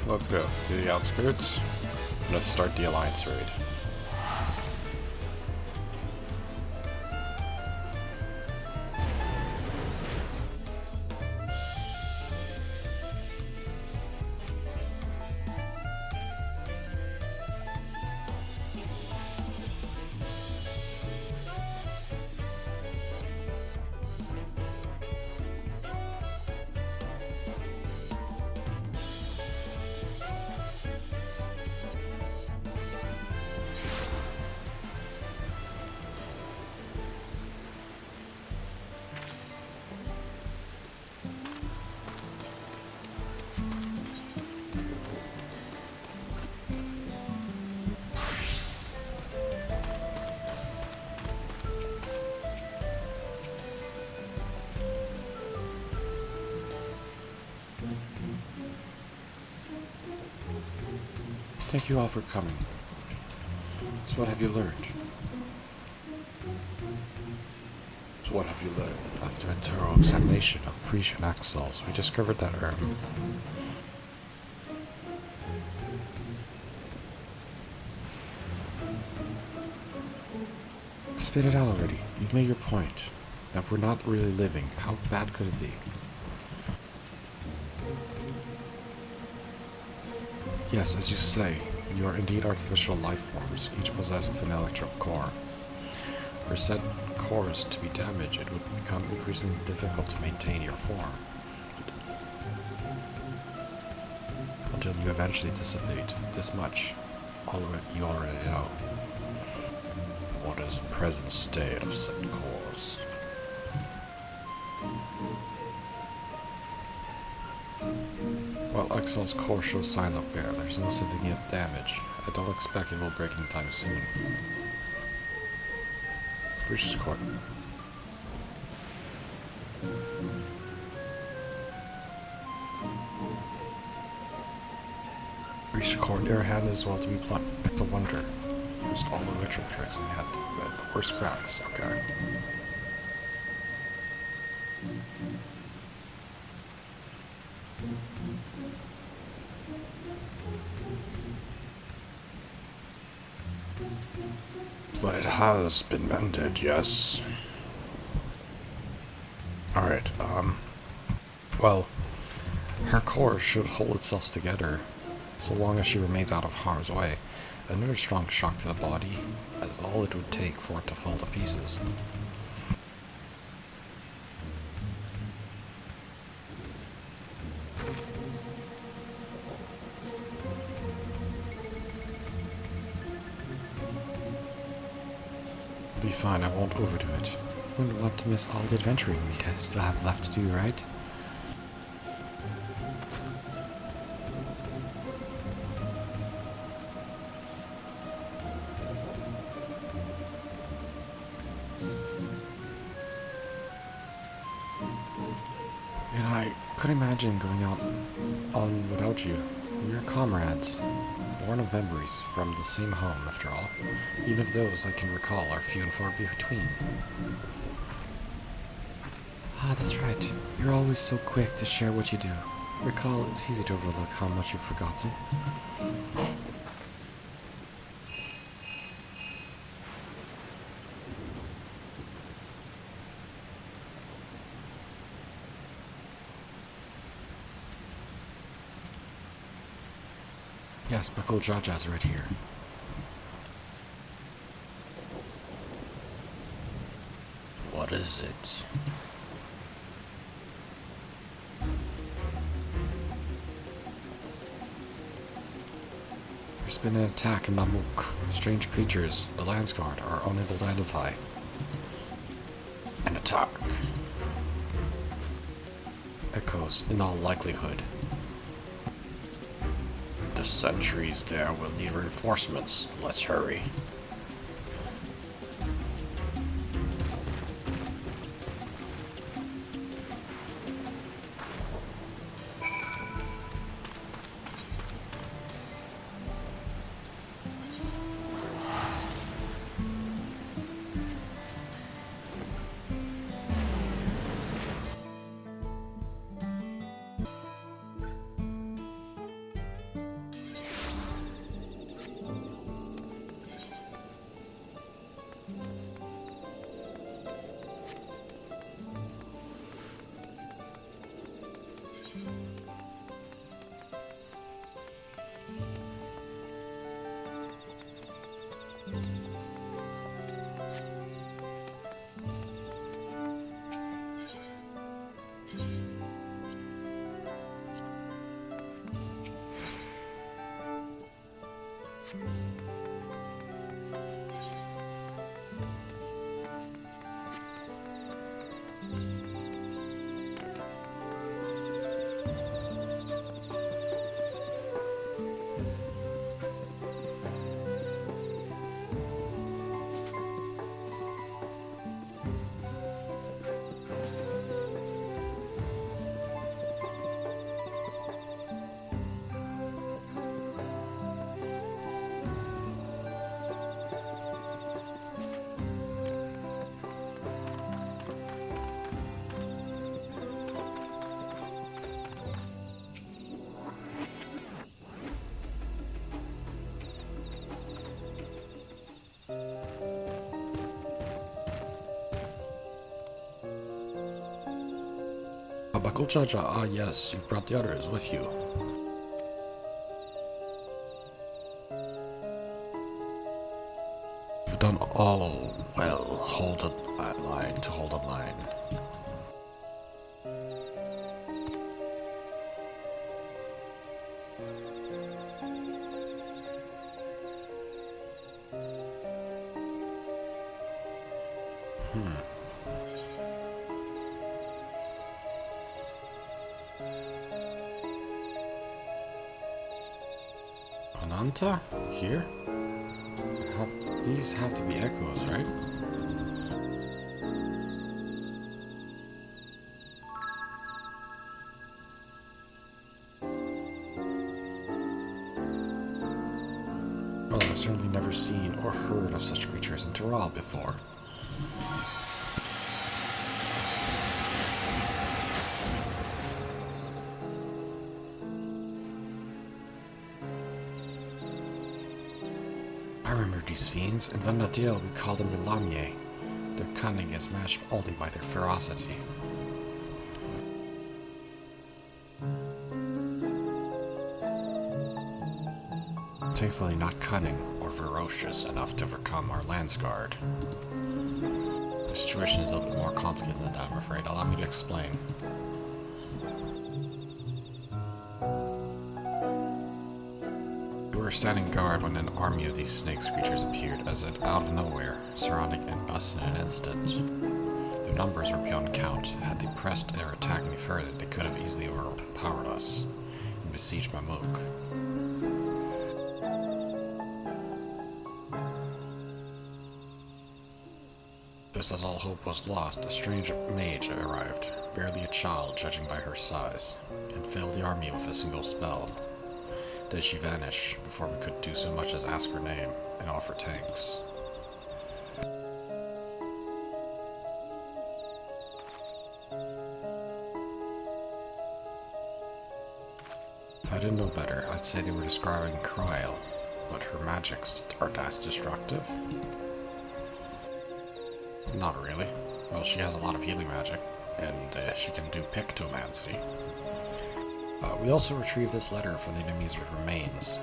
let's go to the outskirts. I'm gonna start the Alliance raid. Thank you all for coming. So what have you learned? After a thorough examination of Precious Axles, we discovered that Spit it out already. You've made your point. Now if we're not really living, how bad could it be? Yes, as you say, you are indeed artificial life forms, each possessed with an electro core. Were said cores to be damaged, it would become increasingly difficult to maintain your form, until you eventually dissipate. This much you already know. What is the present state of said cores? While Excel's core shows signs of wear, there's no significant damage. I don't expect it will break anytime soon. Breach's Court. Breach's Court, your hand is well to be blunt. It's a wonder. You used all the electric tricks and you had the worst cracks. Okay. But it has been mended, yes. Alright, well, her core should hold itself together so long as she remains out of harm's way. Another strong shock to the body is all it would take for it to fall to pieces. Be fine, I won't overdo it. Wouldn't want to miss all the adventuring we still have left to do, right? And I couldn't imagine going out on without you. We're comrades. Born of memories from the same home, after all. Even if those I can recall are few and far between. Ah, that's right. You're always so quick to share what you do. Recall, it's easy to overlook how much you've forgotten. Yes, Buckle Jaja's right here. What is it? There's been an attack in Mamuk. Strange creatures, the Lance Guard, are unable to identify. An attack. Echoes, in all likelihood. The sentries there will need reinforcements. Let's hurry. Bakulchaja, ah yes, you brought the others with you. You've done all well. Hold a line to hold a line. Ananta? Here? These have to be echoes, right? Well, I've certainly never seen or heard of such creatures in Terral before. I remember these fiends. In Vana'diel we called them the Lamye. Their cunning is matched only by their ferocity. Thankfully not cunning or ferocious enough to overcome our Landsguard. The situation is a little bit more complicated than that, I'm afraid. Allow me to explain. We were standing guard when an army of these snake creatures appeared as if out of nowhere, surrounding us in an instant. Their numbers were beyond count. Had they pressed their attack any further, they could have easily overpowered us and besieged Mamuk. Just as all hope was lost, a strange mage arrived, barely a child judging by her size, and filled the army with a single spell. Then she vanished before we could do so much as ask her name and offer thanks. If I didn't know better, I'd say they were describing Kryl, but her magics aren't as destructive. Not really. Well, she has a lot of healing magic, and she can do pictomancy. We also retrieved this letter from the enemy's remains.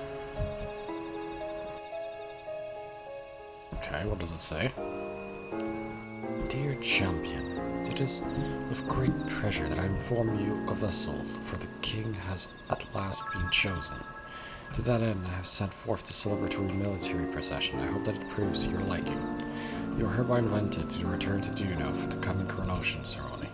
Okay, what does it say? Dear champion, it is with great pleasure that I inform you a vessel for the king has at last been chosen. To that end, I have sent forth the celebratory military procession. I hope that it proves to your liking. You are hereby invited to return to Juno for the coming coronation ceremony.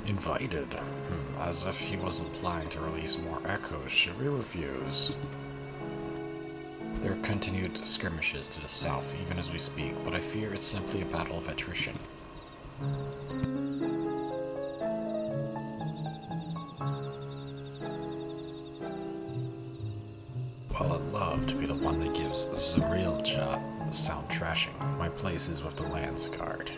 Invited? As if he wasn't planning to release more echoes. Should we refuse? There are continued skirmishes to the south, even as we speak, but I fear it's simply a battle of attrition. Well, I'd love to be the one that gives Zarilja sound trashing. My place is with the Landsguard.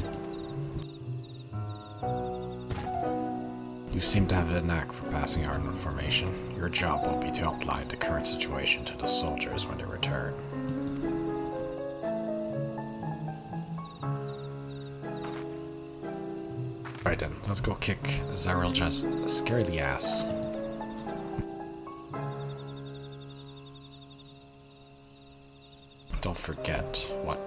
You seem to have a knack for passing out information. Your job will be to outline the current situation to the soldiers when they return. Right then, let's go kick Zarilja's scarily ass. Don't forget what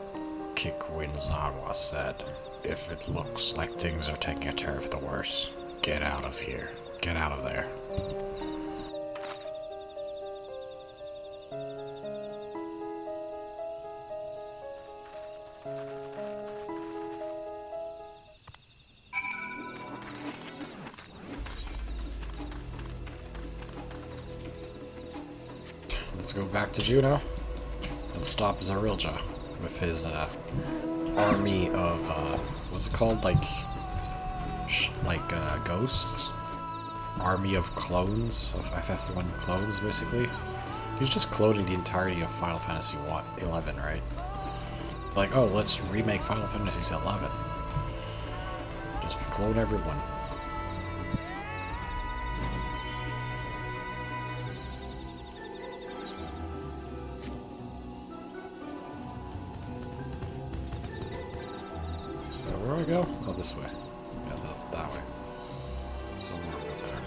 Kikwinzawa said. If it looks like things are taking a turn for the worse, get out of here. Get out of there. Let's go back to Juno and stop Zarilja with his army of what's it called, like ghosts, army of clones of FF1 clones, basically. He's just cloning the entirety of Final Fantasy 11, right? Like, oh, let's remake Final Fantasy 11. Just clone everyone. Where do I go? Oh, this way. Yeah, that way. Somewhere over there.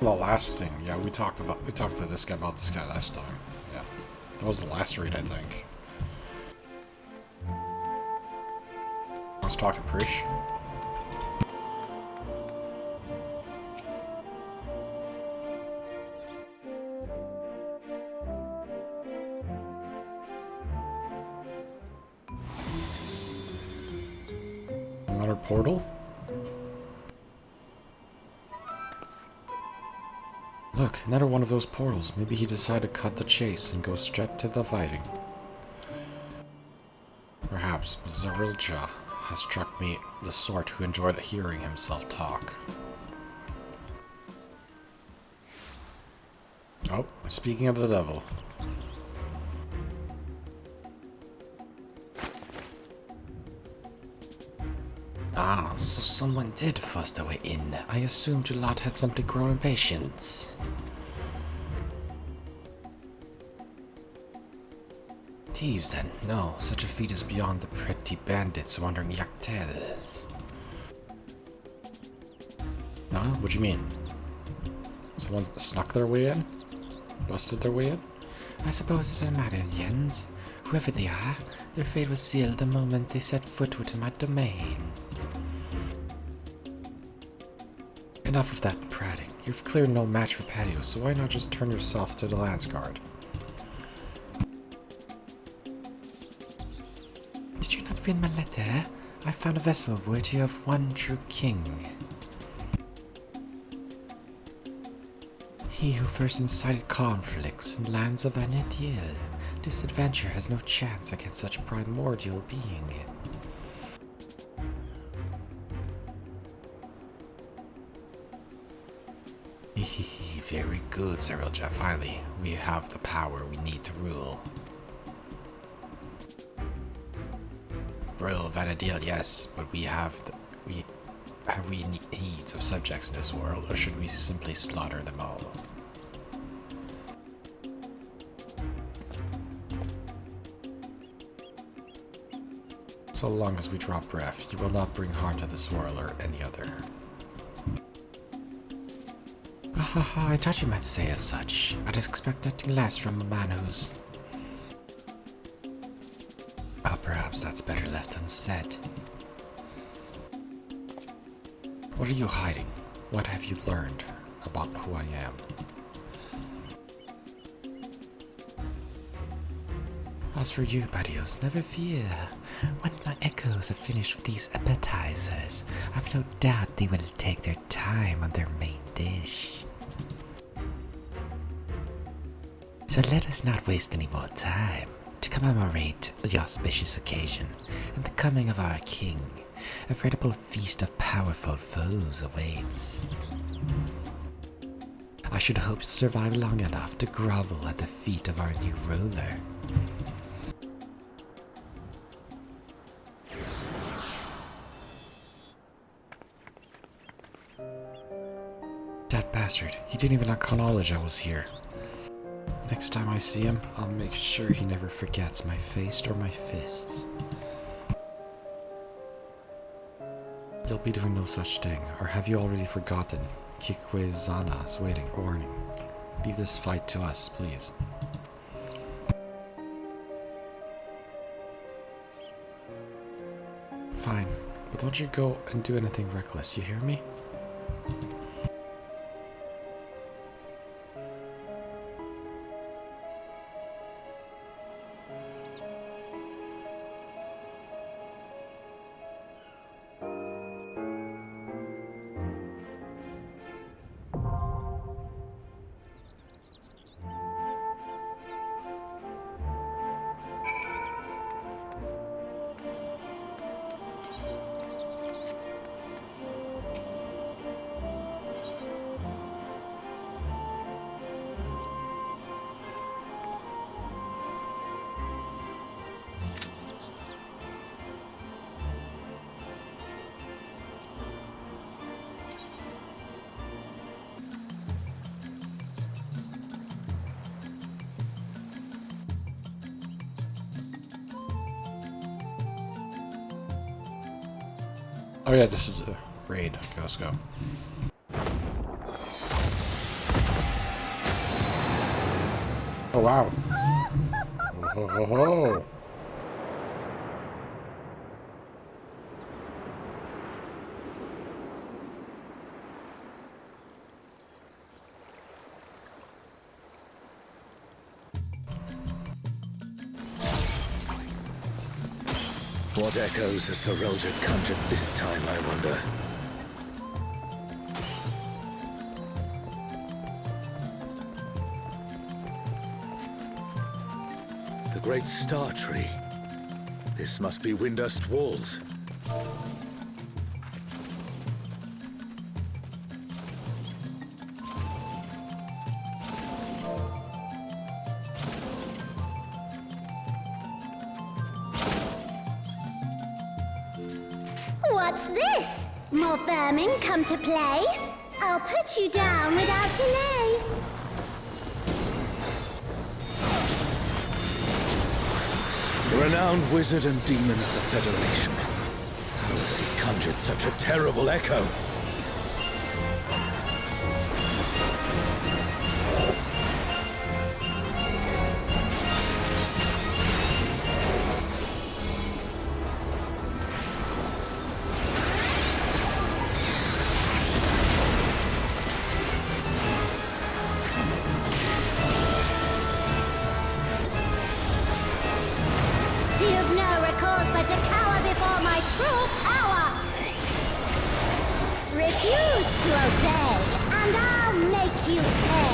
The last thing, yeah, we talked to this guy about this guy last time. Yeah, that was the last raid, I think. Let's talk to Prish. Another portal? Look, another one of those portals. Maybe he decided to cut the chase and go straight to the fighting. Perhaps, but Zarilja has struck me the sort who enjoyed hearing himself talk. Oh, speaking of the devil. Ah, so someone did force their way in. I assumed your lot had something growing patience. Thieves, then? No, such a feat is beyond the pretty bandits wandering Yachtel's. Huh? What do you mean? Someone snuck their way in? Busted their way in? I suppose it doesn't matter in the end. Whoever they are, their fate was sealed the moment they set foot within my domain. Enough of that prating. You've clearly no match for Patio, so why not just turn yourself to the Lance Guard? Did you not read my letter? I found a vessel worthy of one true king. He who first incited conflicts in the lands of Vana'diel. This adventure has no chance against such primordial being. Very good, Zarilja. Finally, we have the power we need to rule. Rule Vana'diel, yes, but we have needs of subjects in this world, or should we simply slaughter them all? So long as we draw breath, you will not bring harm to this world or any other. I thought you might say as such. I'd expect nothing less from a man who's... Oh, perhaps that's better left unsaid. What are you hiding? What have you learned about who I am? As for you, Barrios, never fear. When my echoes are finished with these appetizers, I've no doubt they will take their time on their main dish. So let us not waste any more time. To commemorate the auspicious occasion and the coming of our king, a veritable feast of powerful foes awaits. I should hope to survive long enough to grovel at the feet of our new ruler. That bastard, he didn't even acknowledge I was here. Next time I see him, I'll make sure he never forgets my face or my fists. You'll be doing no such thing, or have you already forgotten? Kikwezana is waiting. Warning. Leave this fight to us, please. Fine, but don't you go and do anything reckless, you hear me? Oh yeah, this is a raid. Okay, let's go. Oh wow. Oh, ho, ho, ho. What echoes has Sir Roger conjured this time, I wonder? The great star tree. This must be Windurst walls. What's this? More vermin come to play? I'll put you down without delay. The renowned wizard and demon of the Federation. How has he conjured such a terrible echo? You've no recourse but to cower before my true power. Refuse to obey, and I'll make you pay.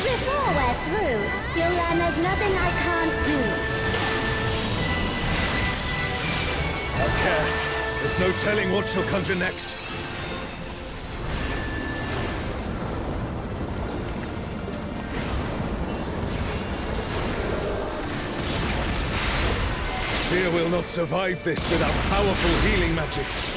Before we're through, you'll learn there's nothing I can't do. Okay, there's no telling what she'll conjure next. Fear will not survive this without powerful healing magics.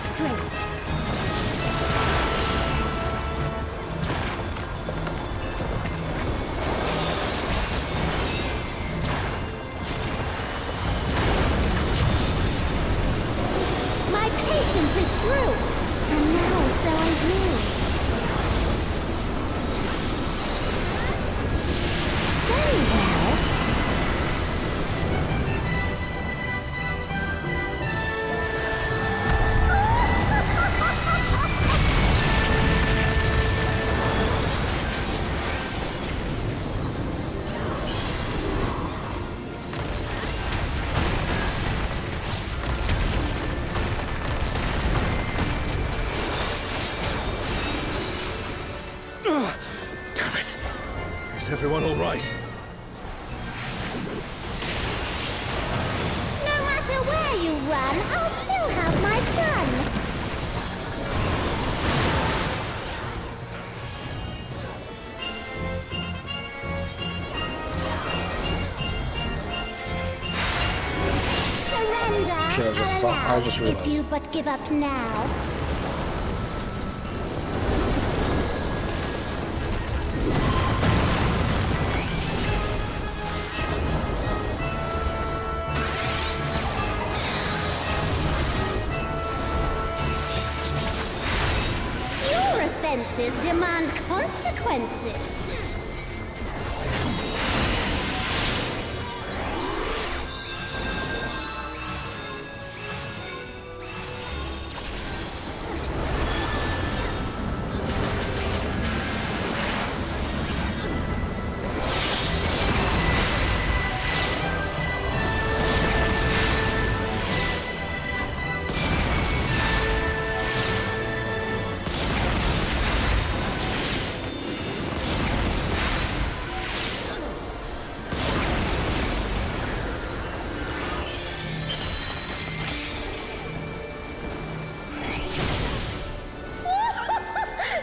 straight. My patience is through, and now so are you. Very well. Damn it. Is everyone all right? No matter where you run, I'll still have my gun. Surrender. Should I just stop? I just realized. If you but give up now. Your offenses demand consequences.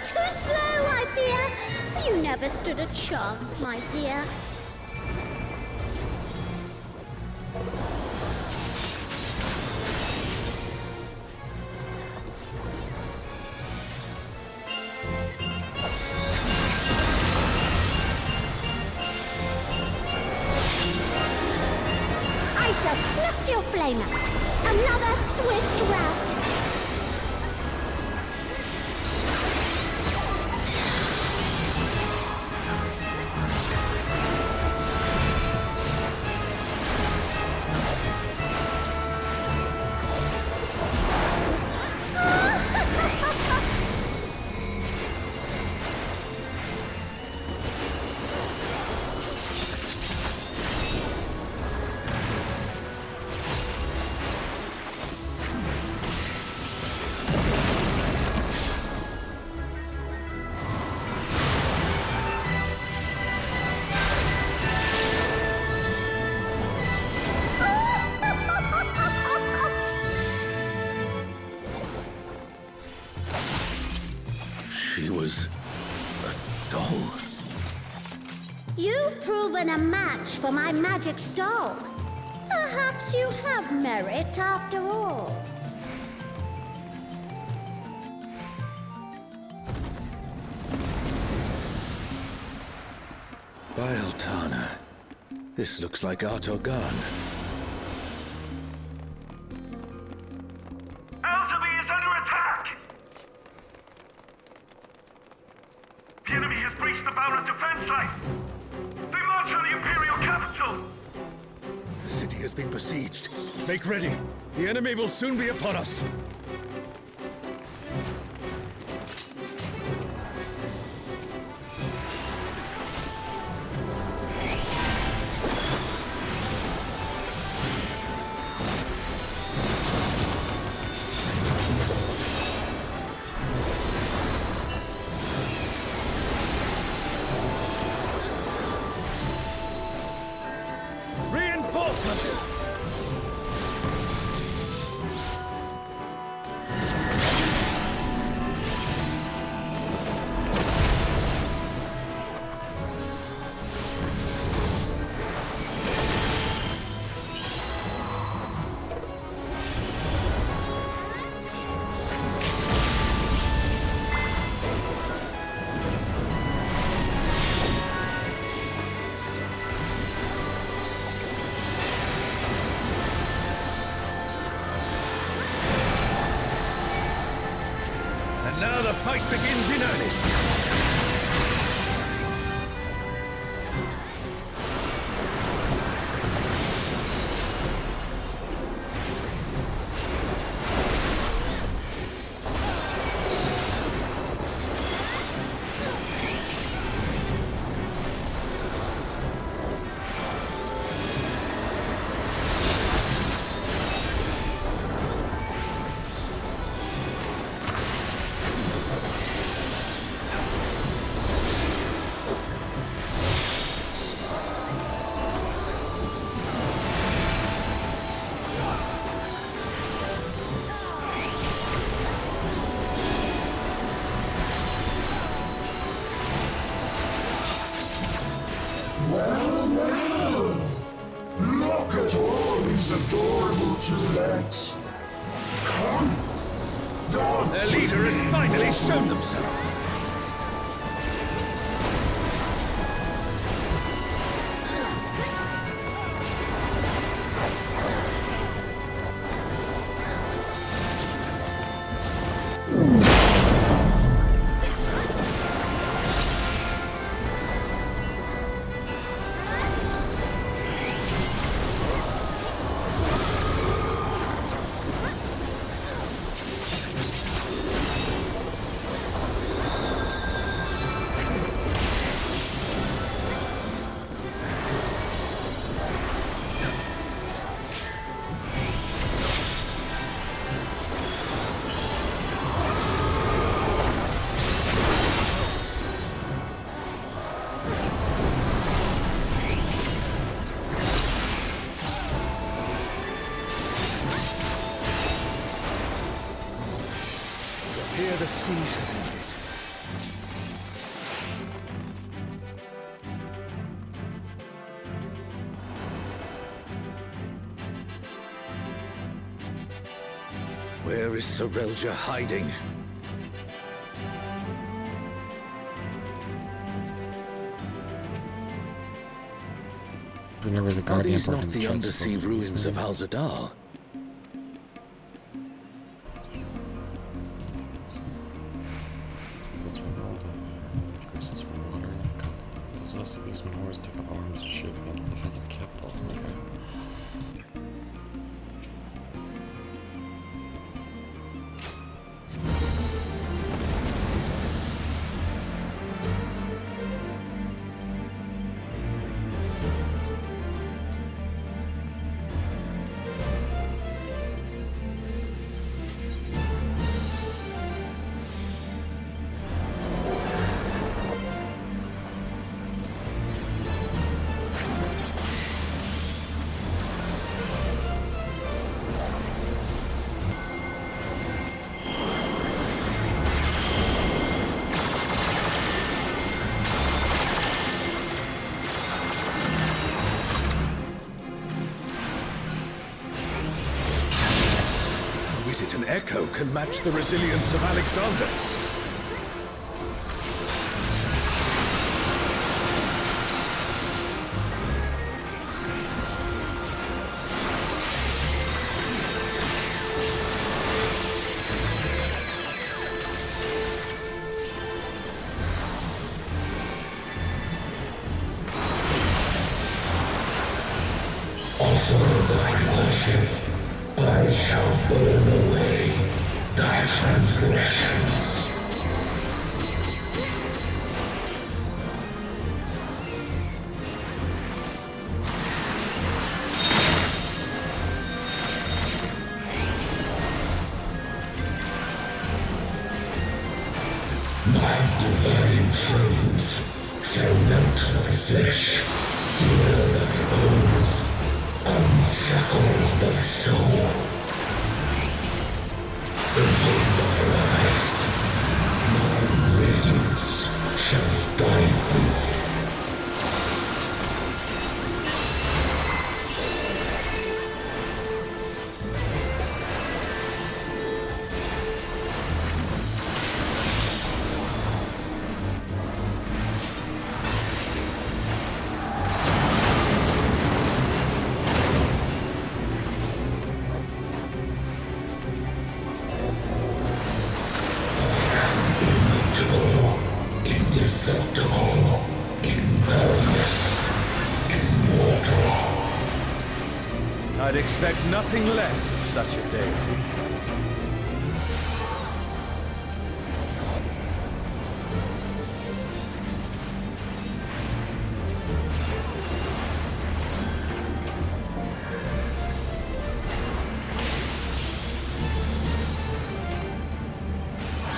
Too slow, I fear. You never stood a chance, my dear. I shall snuff your flame out. Another swift rout. She was a doll. You've proven a match for my magic doll. Perhaps you have merit after all. By Altana. This looks like Artogan. Alzeby is under attack! The enemy has breached the Baron defense line! They march on the Imperial capital! The city has been besieged. Make ready. The enemy will soon be upon us. Reinforcements! fight begins in earnest. Look at all these adorable two legs. Come, dance. Their leader has finally shown themselves. Hear the siege has ended. Where is Sorelja hiding? Whenever the Are Guardian these brought not in the transport undersea for ruins these of men. Al-Zadal? What's wrong with it? Increases from water and cut. Possessed of these Menors take up arms to shield against the defense of the capital. Okay. Is it an echo can match the resilience of Alexander? Offer thy worship. I shall burn away thy transgressions. My divine flames shall melt thy flesh, sear thy bones, unshackle thy soul. Open thy eyes, my radiance shall guide thee. I'd expect nothing less of such a deity.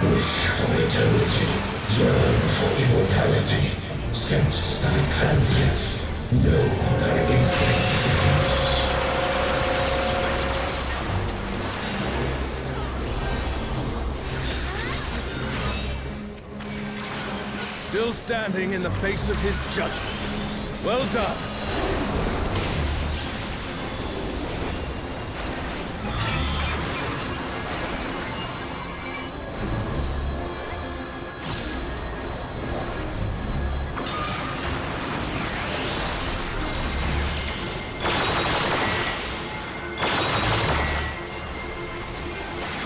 Wish for eternity, yearn for immortality. Sense thy transience, know thy insignificance. Still standing in the face of his judgment. Well done.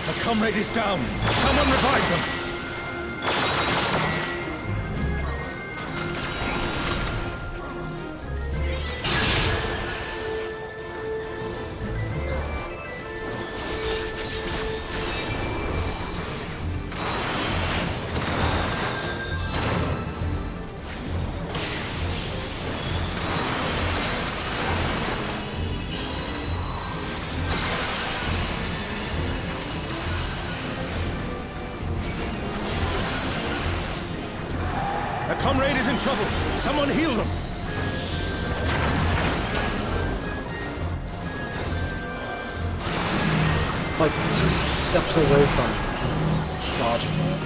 A comrade is down. Someone revive them. A comrade is in trouble. Someone heal them. Like, 2 steps away from dodging it.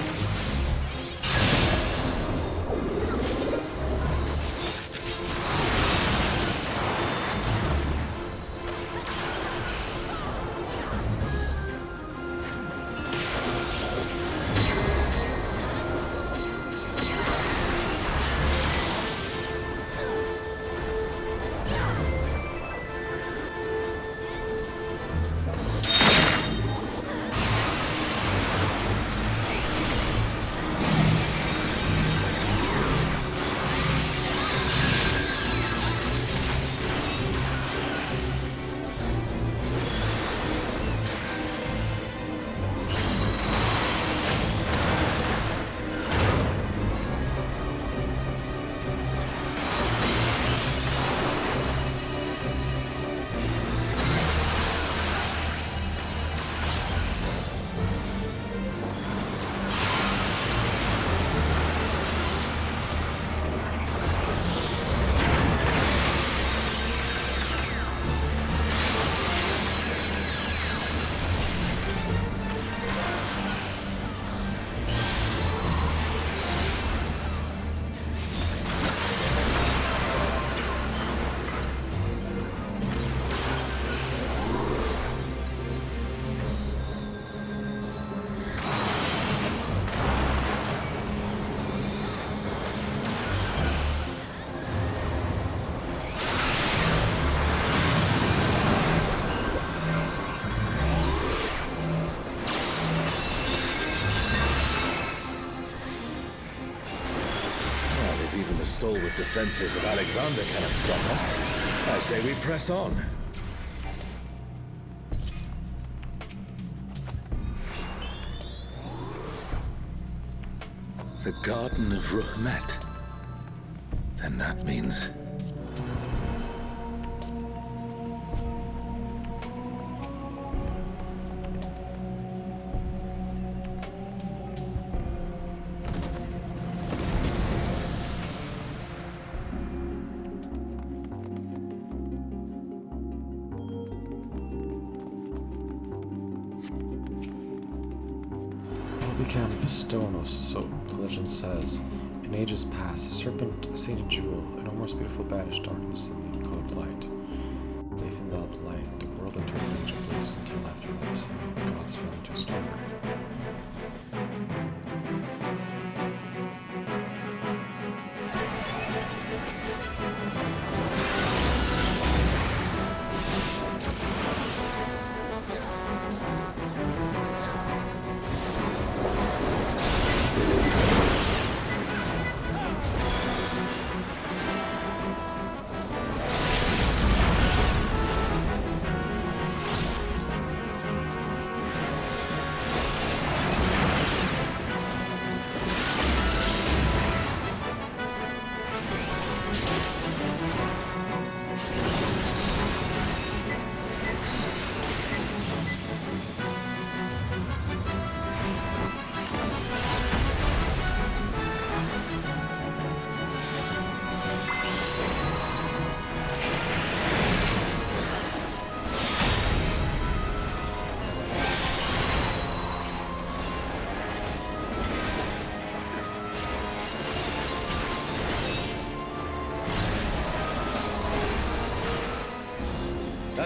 Even the stalwart defenses of Alexander cannot stop us. I say we press on. The Garden of Ruhmet. Then that means... Began of Stonos, so the legend says. In ages past, a serpent, a sainted jewel, and a most beautiful banished darkness that we called light. Within that light, the world entered major bliss until after that, the gods fell into slumber.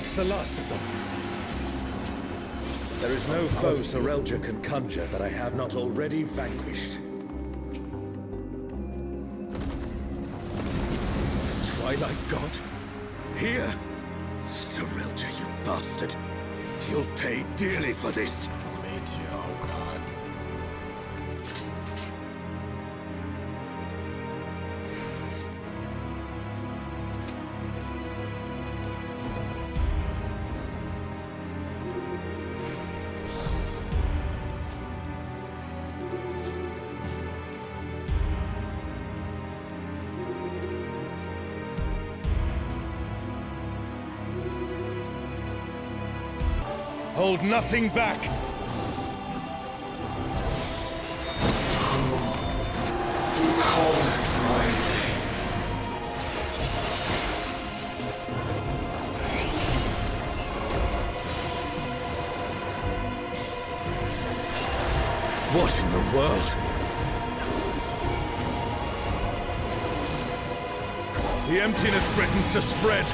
that's the last of them. There is no foe Serelja can conjure that I have not already vanquished. Twilight God? Here? Serelja, you bastard. You'll pay dearly for this. Fate, oh god. Hold nothing back! What in the world? The emptiness threatens to spread.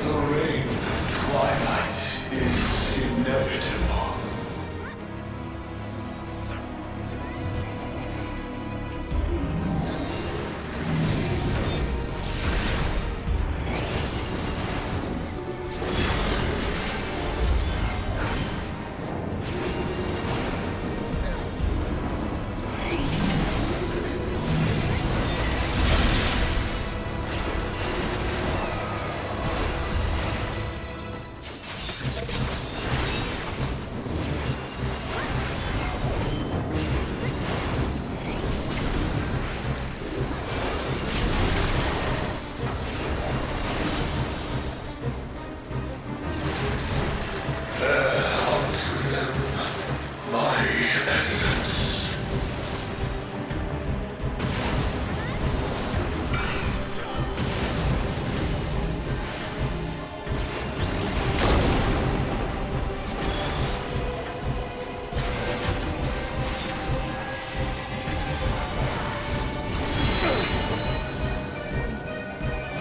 The reign of twilight is inevitable.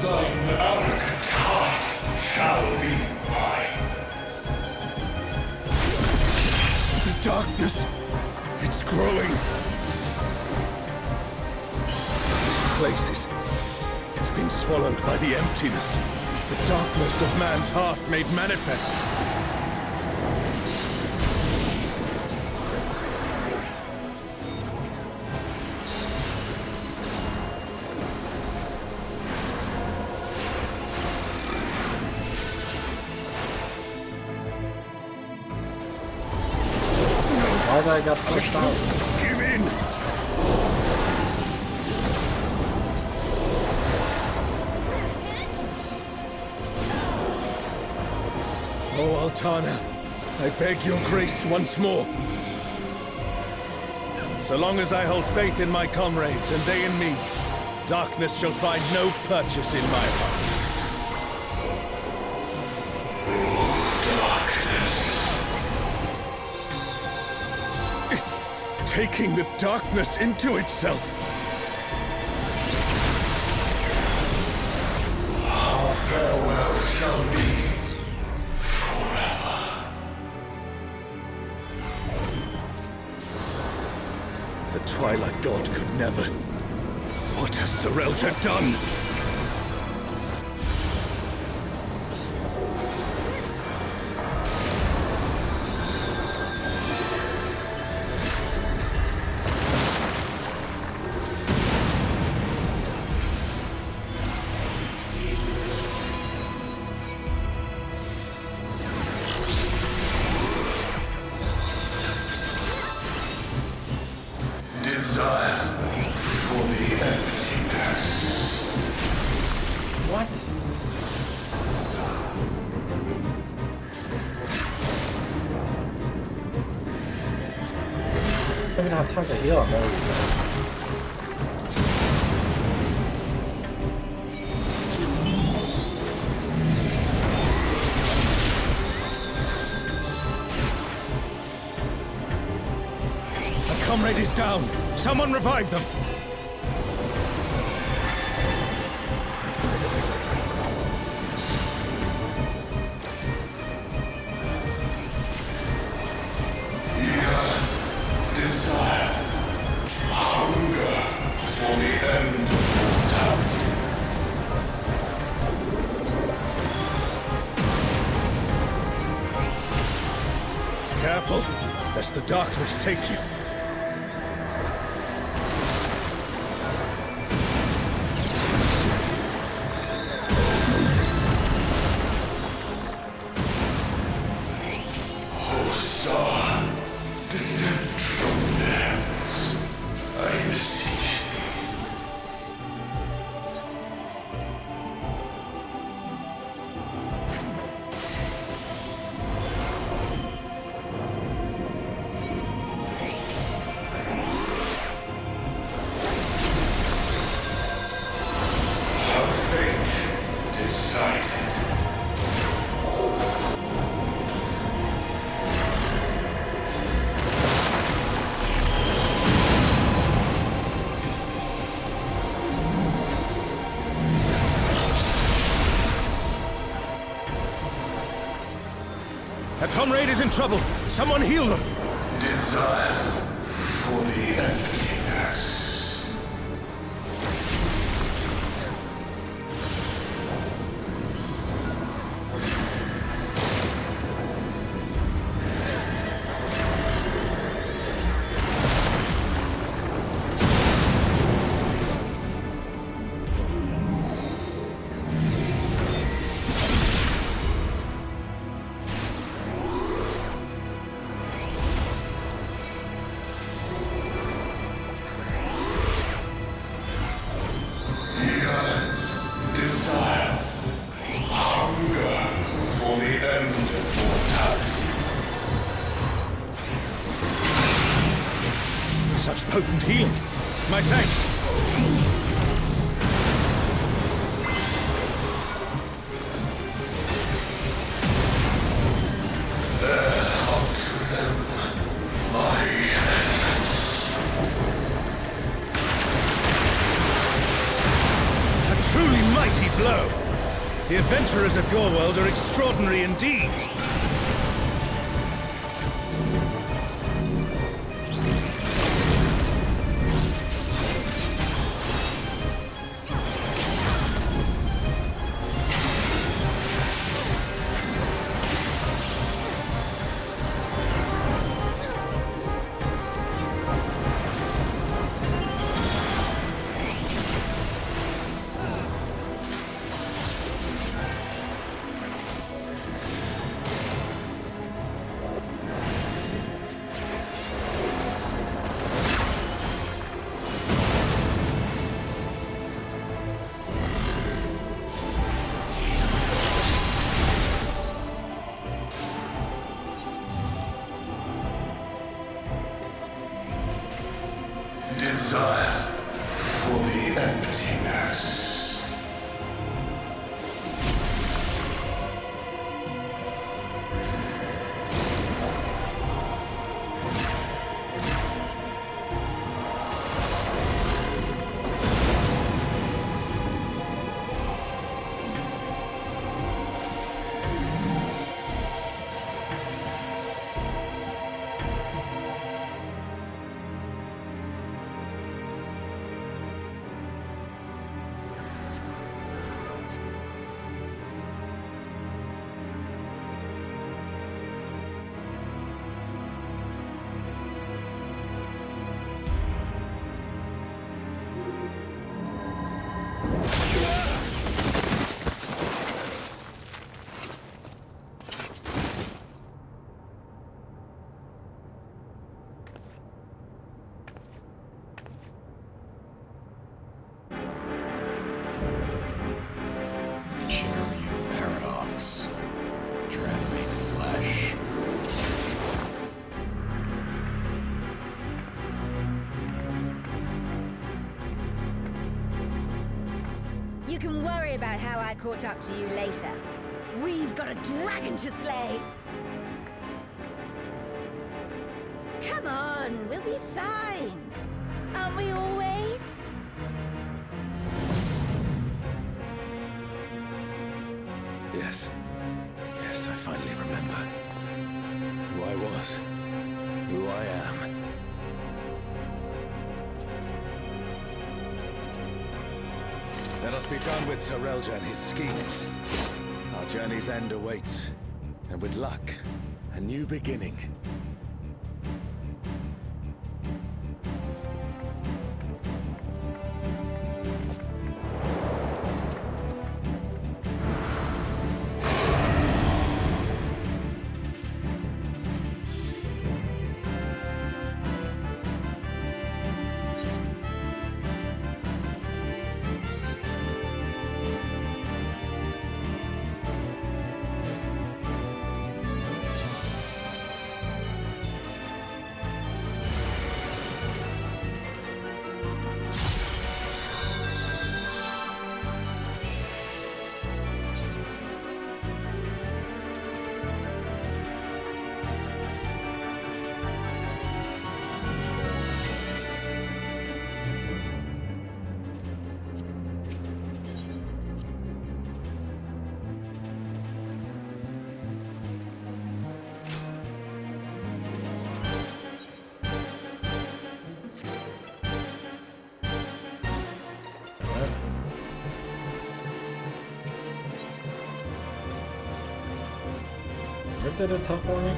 Thine arrogant heart shall be mine. The darkness, it's growing. This place it's been swallowed by the emptiness. The darkness of man's heart made manifest. I got pushed out. Give in! Oh, Altana, I beg your grace once more. So long as I hold faith in my comrades and they in me, darkness shall find no purchase in my heart. Taking the darkness into itself. Our farewell shall be forever. The Twilight God could never. What has Serelja done? Desire for the emptiness. What? I don't even have time to heal him. comrade is down. Someone revive them. Desire, hunger for the end of mortality. Careful, lest the darkness take you. O star, descend from the heavens, I beseech thee. Her fate decided. A comrade is in trouble. Someone heal them. Desire for the emptiness. Desire, hunger for the end of mortality. Such potent healing. My thanks. Unto them, my essence. A truly mighty blow. The adventurers of your world are extraordinary indeed. Desire for the emptiness. You can worry about how I caught up to you later. We've got a dragon to slay! Come on! on, we'll be fine. Aren't we always? Yes. Yes, I finally remember. Who I was. Who I am. Let us be done with Sir Relja and his schemes. Our journey's end awaits. And with luck, a new beginning. Aren't they the top warning?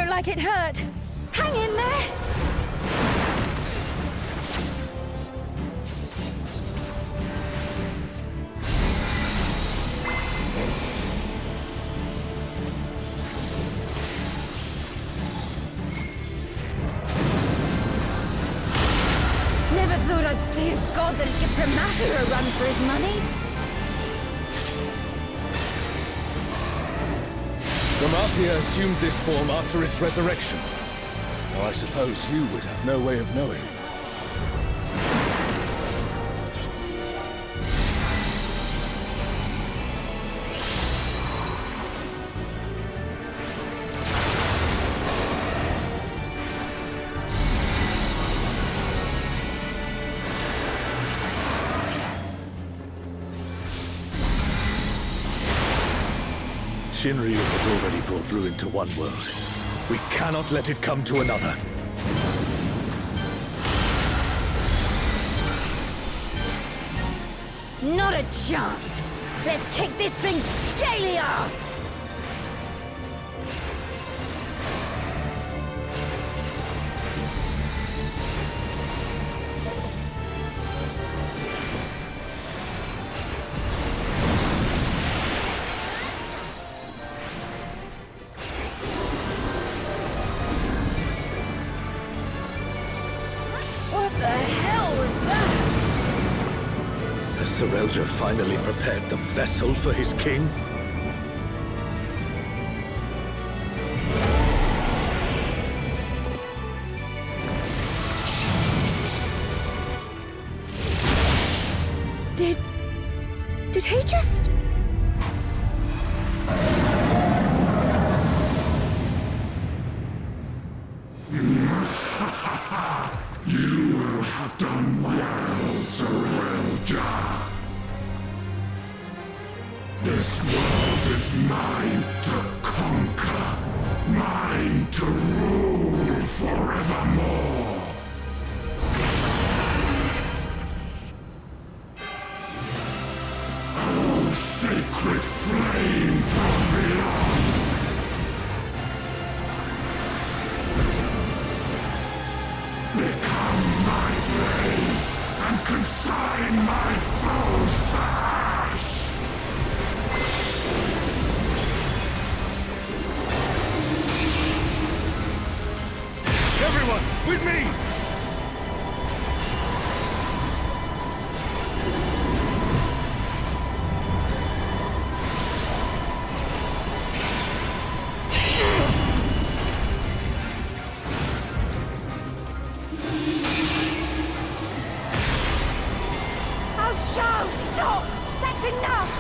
Like it hurt. Hang in there. Never thought I'd see a god that'd give Premater a run for his money. Pramathia assumed this form after its resurrection. Though I suppose you would have no way of knowing. Shinryu has already brought ruin to one world. We cannot let it come to another. Not a chance. Let's kick this thing's scaly ass! What the hell was that? Has Sir Relja finally prepared the vessel for his king? Did he just... You will have done well, Sir Relja. This world is mine to conquer, mine to rule forevermore. Oh, sacred flame from beyond! enough!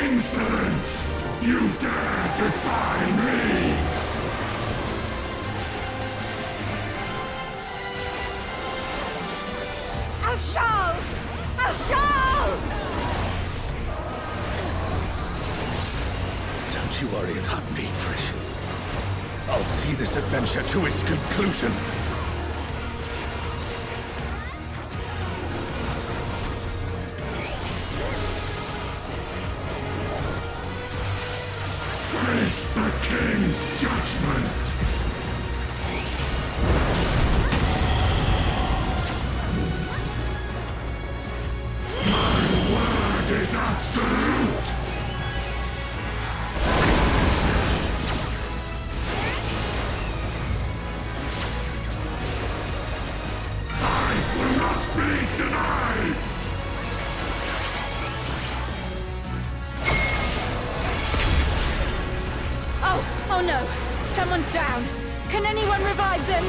Insolence! You dare defy me! I'll show! I'll show! Don't you worry about me, Trish. I'll see this adventure to its conclusion. Face the King's judgment! My word is absolute! I will not be denied! Oh no! Someone's down! Can anyone revive them?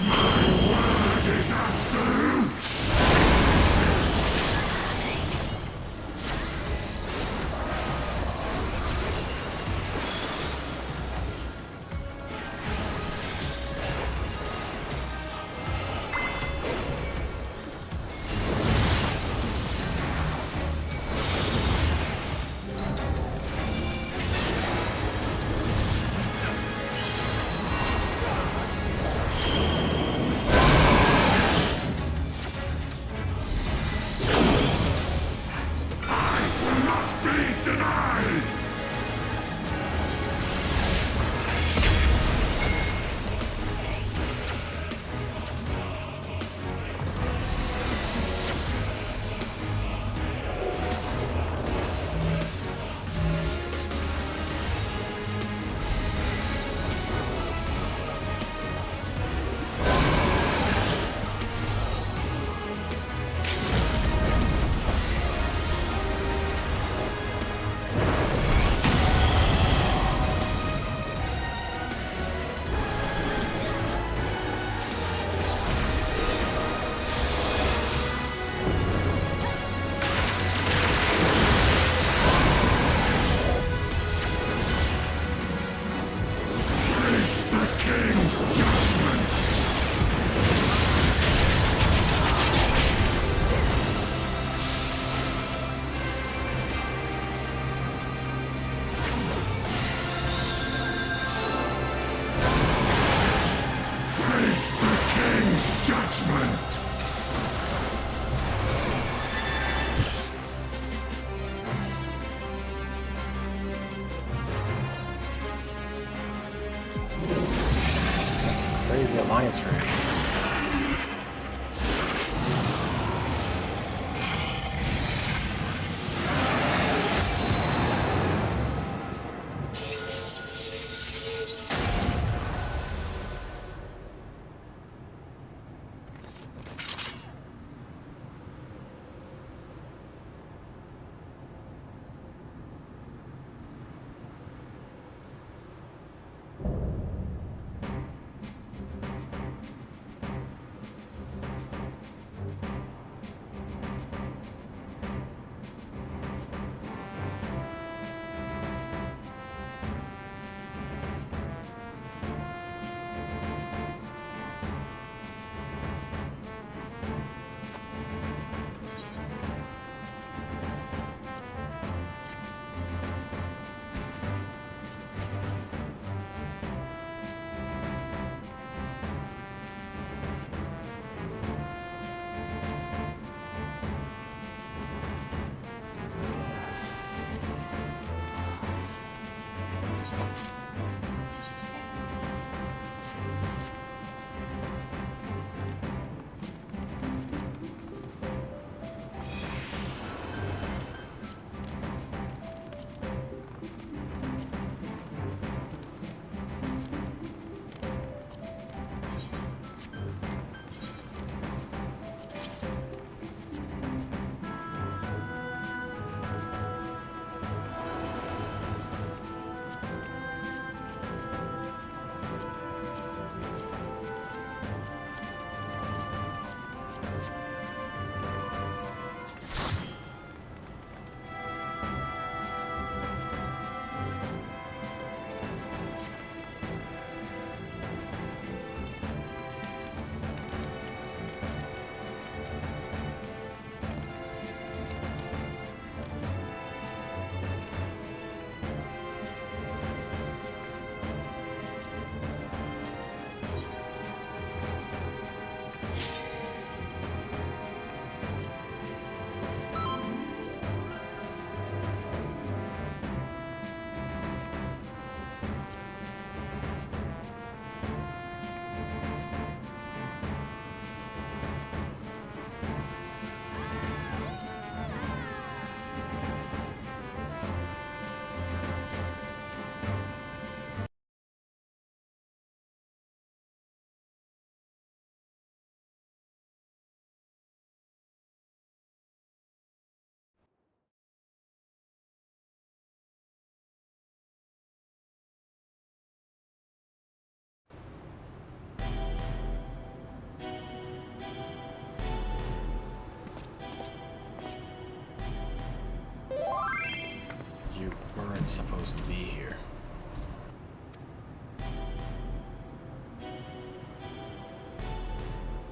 Word is absolute! Be denied! Face the King's judgment! Face the King's judgment! That's a crazy alliance for him. wasn't supposed to be here.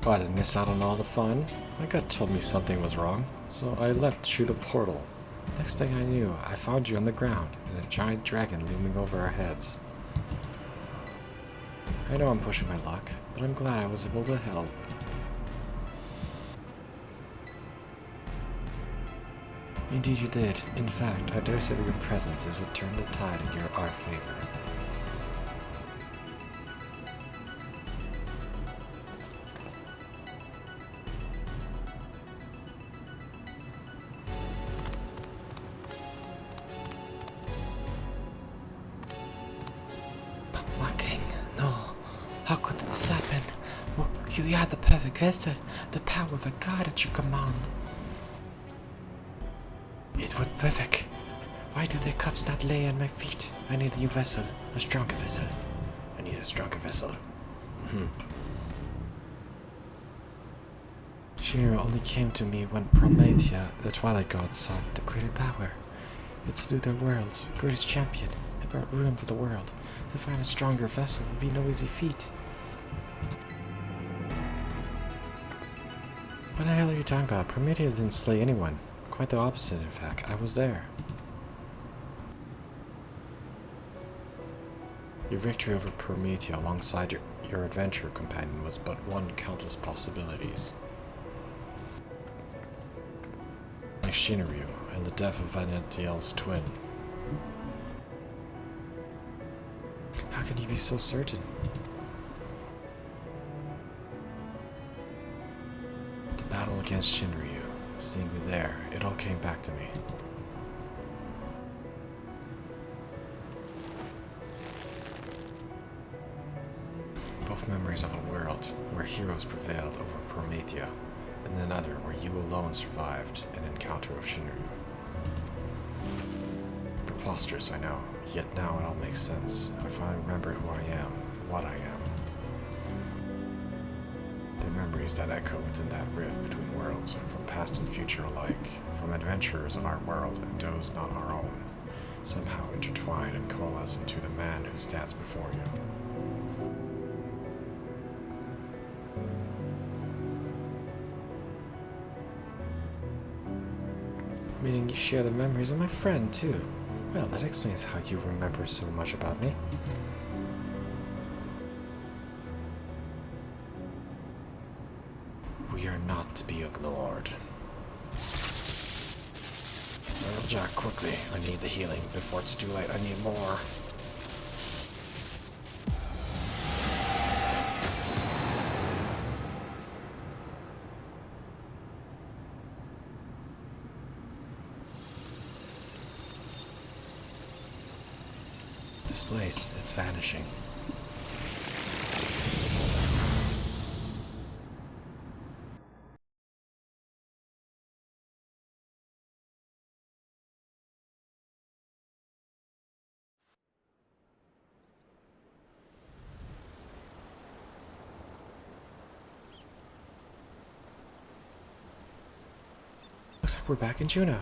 Oh, I didn't miss out on all the fun. My gut told me something was wrong, so I leapt through the portal. Next thing I knew, I found you on the ground, and a giant dragon looming over our heads. I know I'm pushing my luck, but I'm glad I was able to help. Indeed you did. In fact, I dare say that your presence is what turned the tide in our favor. My king, no. How could this happen? Well, you had the perfect vessel, the power of a god at your command. It was perfect. Why do the cups not lay at my feet? I need a new vessel, a stronger vessel. I need a stronger vessel. Shinra only came to me when Prometheus, the Twilight God, sought the greater power. It slew their world's greatest champion and brought ruin to the world. To find a stronger vessel would be no easy feat. What the hell are you talking about? Prometheus didn't slay anyone. Quite the opposite, in fact. I was there. Your victory over Prometheus alongside your adventure companion was but one of countless possibilities. Like Shinryu and the death of Vana'diel's twin. How can you be so certain? The battle against Shinryu, seeing you there, it all came back to me. Both memories of a world where heroes prevailed over Prometheus, and another where you alone survived an encounter with Shinryu. Preposterous, I know, yet now it all makes sense. I finally remember who I am, what I am. The memories that echo within that rift between worlds, from past and future alike, from adventurers of our world and those not our own, somehow intertwine and coalesce into the man who stands before you. Meaning you share the memories of my friend, too. Well, that explains how you remember so much about me. We are not to be ignored. So, Jack, quickly. I need the healing. Before it's too late, I need more. This place, it's vanishing. Looks like we're back in Juneau.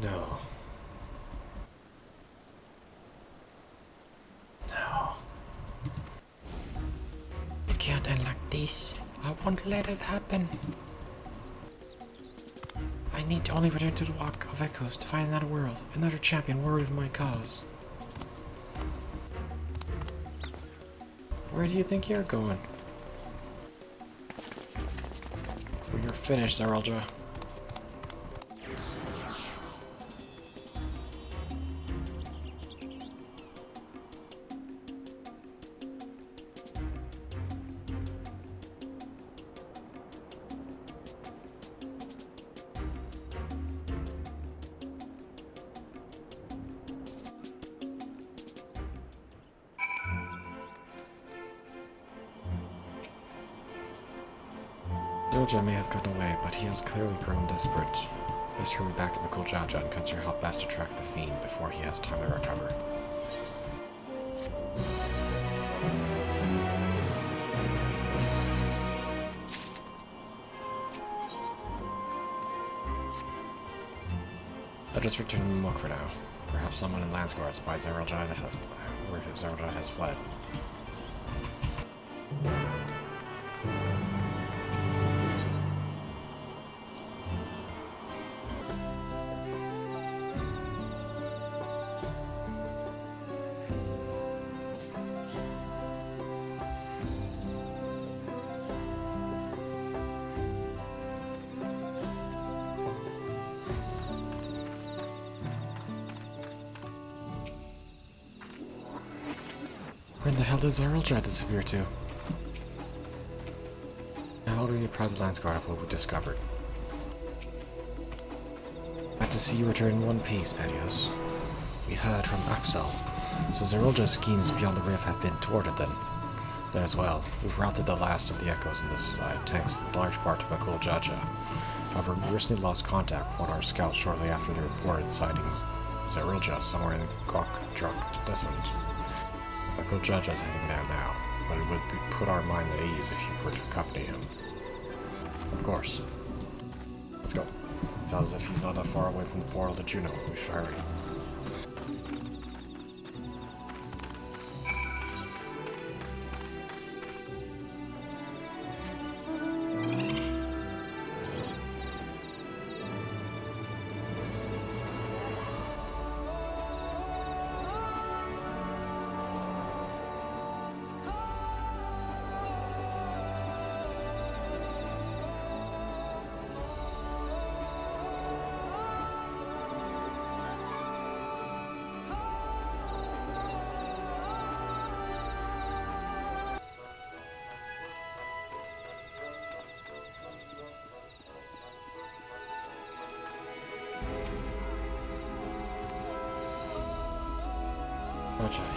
No. No. You can't end like this. I won't let it happen. I need to only return to the Walk of Echoes to find another world, another champion worthy of my cause. Where do you think you're going? Well, you're finished, Zeralja. Zeralja may have gotten away, but he has clearly grown desperate. Best hurry back to Jaja and consider how best to track the fiend before he has time to recover. I'll just return him a look for now. Perhaps someone in Landsguard spies where Zeralja has fled. Where in the hell did Zeralja disappear to? How do we apprise the Landsguard of what we discovered? Glad to see you return in one piece, Perios. We heard from Axel, so Zeralja's schemes beyond the rift have been thwarted then. Then as well, we've routed the last of the echoes in this side, thanks in large part to Bakul Jaja. However, we recently lost contact with one of our scouts shortly after the reported sightings Zeralja somewhere in Gokdruk Descent. Bakul Jaja's heading there now, but it would put our mind at ease if you were to accompany him. Of course. Let's go. It sounds as if he's not that far away from the portal to Juno. We should hurry.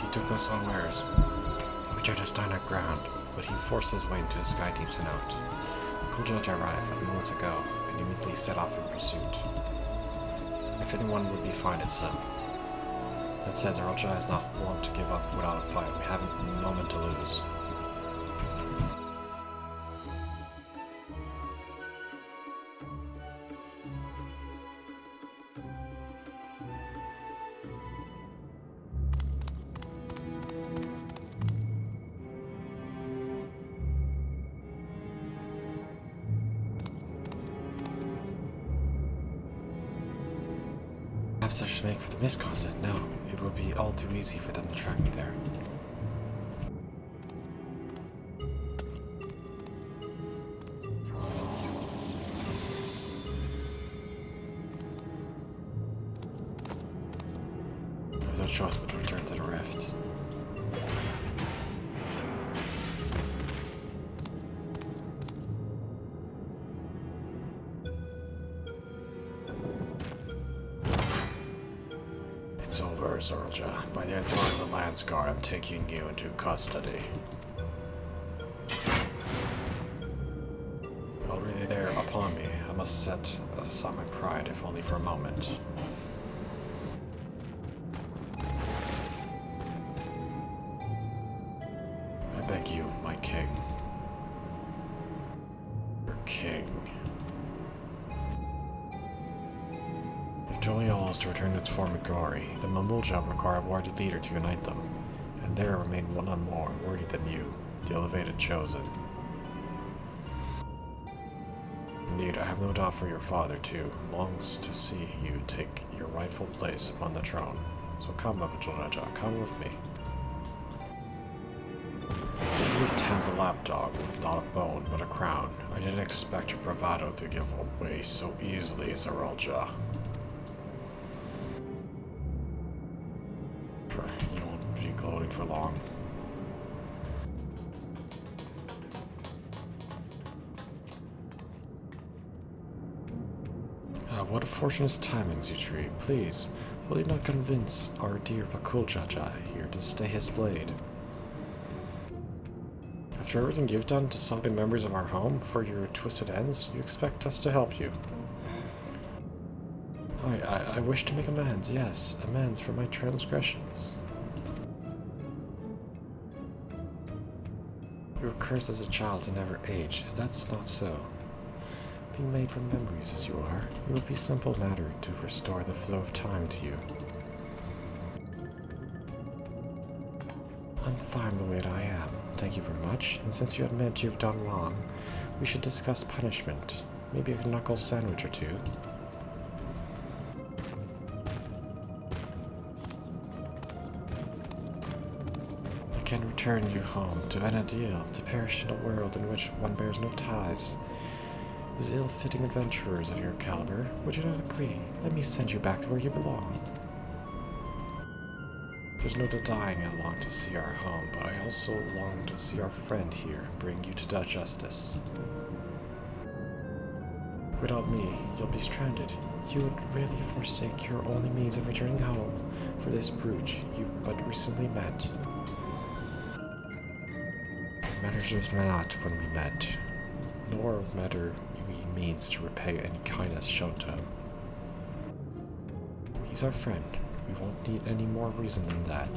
He took us unawares. We tried to stand our ground, but he forced his way into the sky deeps and out. Kuljaja arrived moments ago, and immediately set off in pursuit. If anyone would be found, it's him. That says Zeralja is not one to give up without a fight. We haven't a moment to lose. Perhaps I should make for the mist continent. No, it would be all too easy for them to track me there. I have no choice but to return to the rift. It's over, Zeralja. By the authority of the Landsguard, I'm taking you into custody. Already there upon me, I must set aside my pride, if only for a moment. I beg you, my king. Your king. If Joliol is to return to its former glory, then Mamulja require a worthy leader to unite them, and there remain none more worthy than you, the elevated chosen. Indeed, I have no doubt for your father, too, longs to see you take your rightful place upon the throne. So come, Mamulja, come with me. So you would tempt the lapdog with not a bone, but a crown. I didn't expect your bravado to give away so easily, Zeralja. You won't be gloating for long. What a fortunate timings, you tree. Please, will you not convince our dear Pakuljaja here to stay his blade? After everything you've done to sully the memories of our home for your twisted ends, you expect us to help you. I wish to make amends, yes, amends for my transgressions. You were cursed as a child to never age, is that not so? Being made from memories as you are, it would be simple matter to restore the flow of time to you. I'm fine the way that I am, thank you very much, and since you admit you've done wrong, we should discuss punishment. Maybe a knuckle sandwich or two. I can return you home to Vana'diel to perish in a world in which one bears no ties. As ill-fitting adventurers of your caliber, would you not agree? Let me send you back to where you belong. There's no denying I long to see our home, but I also long to see our friend here bring you to justice. Without me, you'll be stranded. You would really forsake your only means of returning home for this brute you've but recently met. Matters was not when we met, nor matter he means to repay any kindness shown to him. He's our friend. We won't need any more reason than that.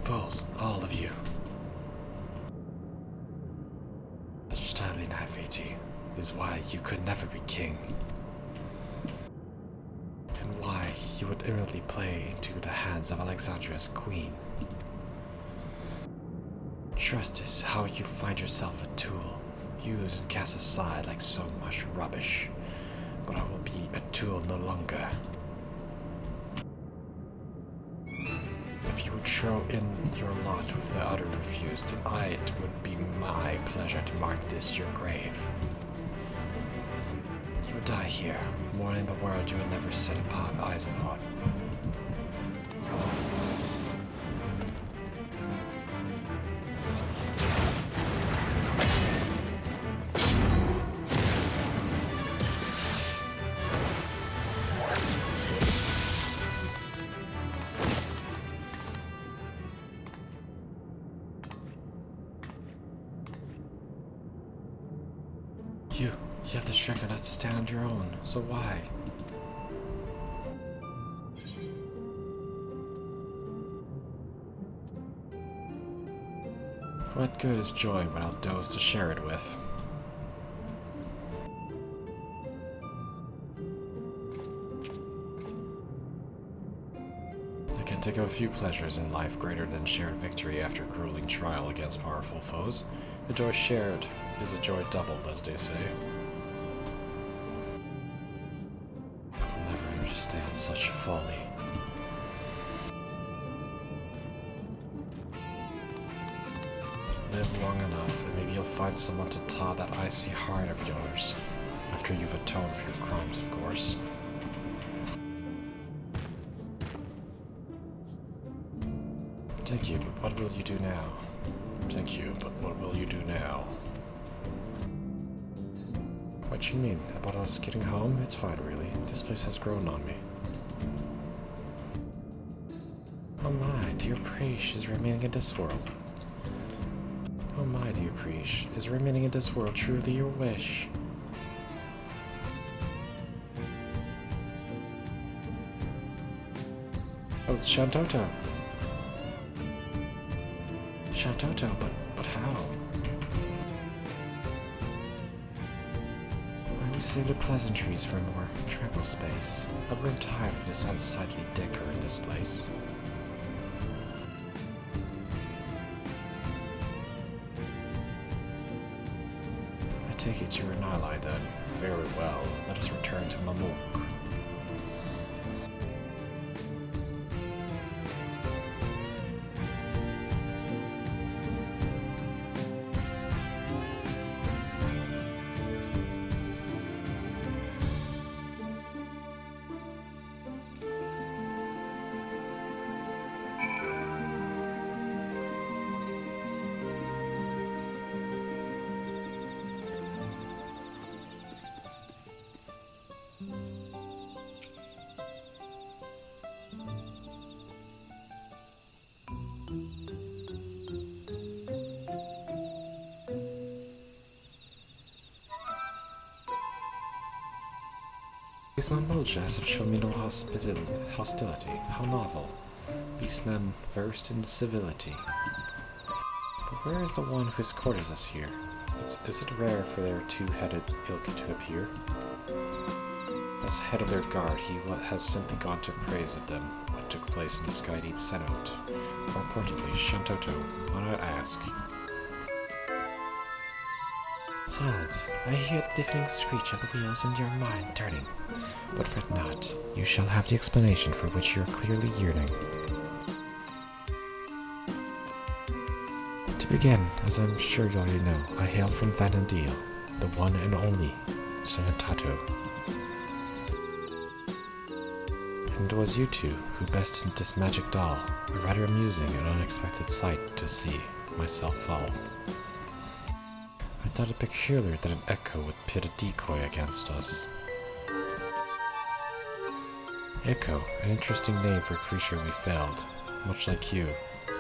Fools, all of you. Such styling naivety is why you could never be king. And why you would immediately play into the hands of Alexandria's queen. Trust is how you find yourself a tool, used and cast aside like so much rubbish. But I will be a tool no longer. If you would throw in your lot with the others refused, then it would be my pleasure to mark this your grave. You would die here, mourning the world you would never set eyes upon. You have the strength not to stand on your own, so why? What good is joy without those to share it with? I can think of a few pleasures in life greater than shared victory after a grueling trial against powerful foes. A joy shared is a joy doubled, as they say. I will never understand such folly. Live long enough, and maybe you'll find someone to thaw that icy heart of yours. After you've atoned for your crimes, of course. Thank you, but what will you do now? Thank you, but what will you do now? What you mean? About us getting home? It's fine, really. This place has grown on me. Oh my, dear Preesh is remaining in this world. Oh my, dear Preesh, is remaining in this world truly your wish? Oh, it's Shantoto. Shantoto, but how? I will save the pleasantries for a more tranquil space. I've grown tired of this unsightly dicker in this place. I take it you're an ally then. Very well, let us return to Mamuk. These Mamuljas have shown me no hostility. How novel. Beastmen versed in civility. But where is the one who escorted us here? Is it rare for their two-headed ilk to appear? As head of their guard, he has simply gone to praise of them what took place in the Skydeep Settlement. More importantly, Shantoto, might I ask? Silence. I hear the deafening screech of the wheels in your mind turning. But fret not. You shall have the explanation for which you are clearly yearning. To begin, as I'm sure you already know, I hail from Vana'diel, the one and only Shantoto. And it was you two who bested this magic doll, a rather amusing and unexpected sight to see myself fall. I thought it peculiar that an echo would pit a decoy against us. Echo, an interesting name for a creature we failed, much like you,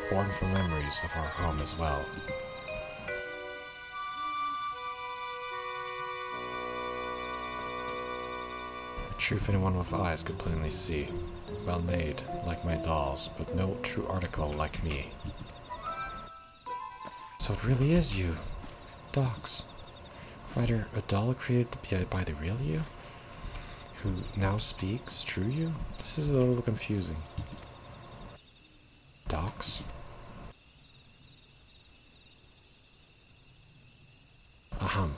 born from memories of our home as well. A truth anyone with eyes could plainly see. Well made, like my dolls, but no true article like me. So it really is you. Docs. Rather, a doll created by the real you? Who now speaks true you? This is a little confusing. Docs? Ahem.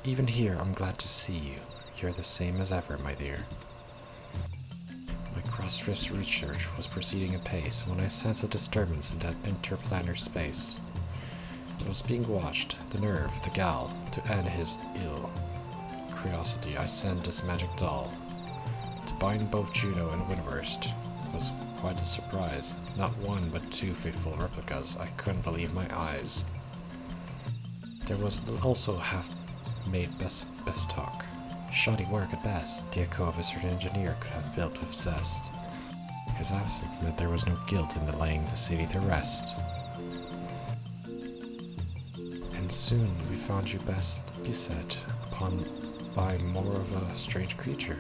Even here, I'm glad to see you. You're the same as ever, my dear. My cross-drift research was proceeding apace when I sensed a disturbance in that interplanar space. I was being watched, the nerve, the gal, to end his ill curiosity. I sent this magic doll. To bind both Juno and Windurst was quite a surprise. Not one, but two faithful replicas. I couldn't believe my eyes. There was also half-made best talk. Shoddy work at best, the echo of a certain engineer could have built with zest. His absence meant there was no guilt in laying the city to rest. And soon we found you best beset upon by more of a strange creature.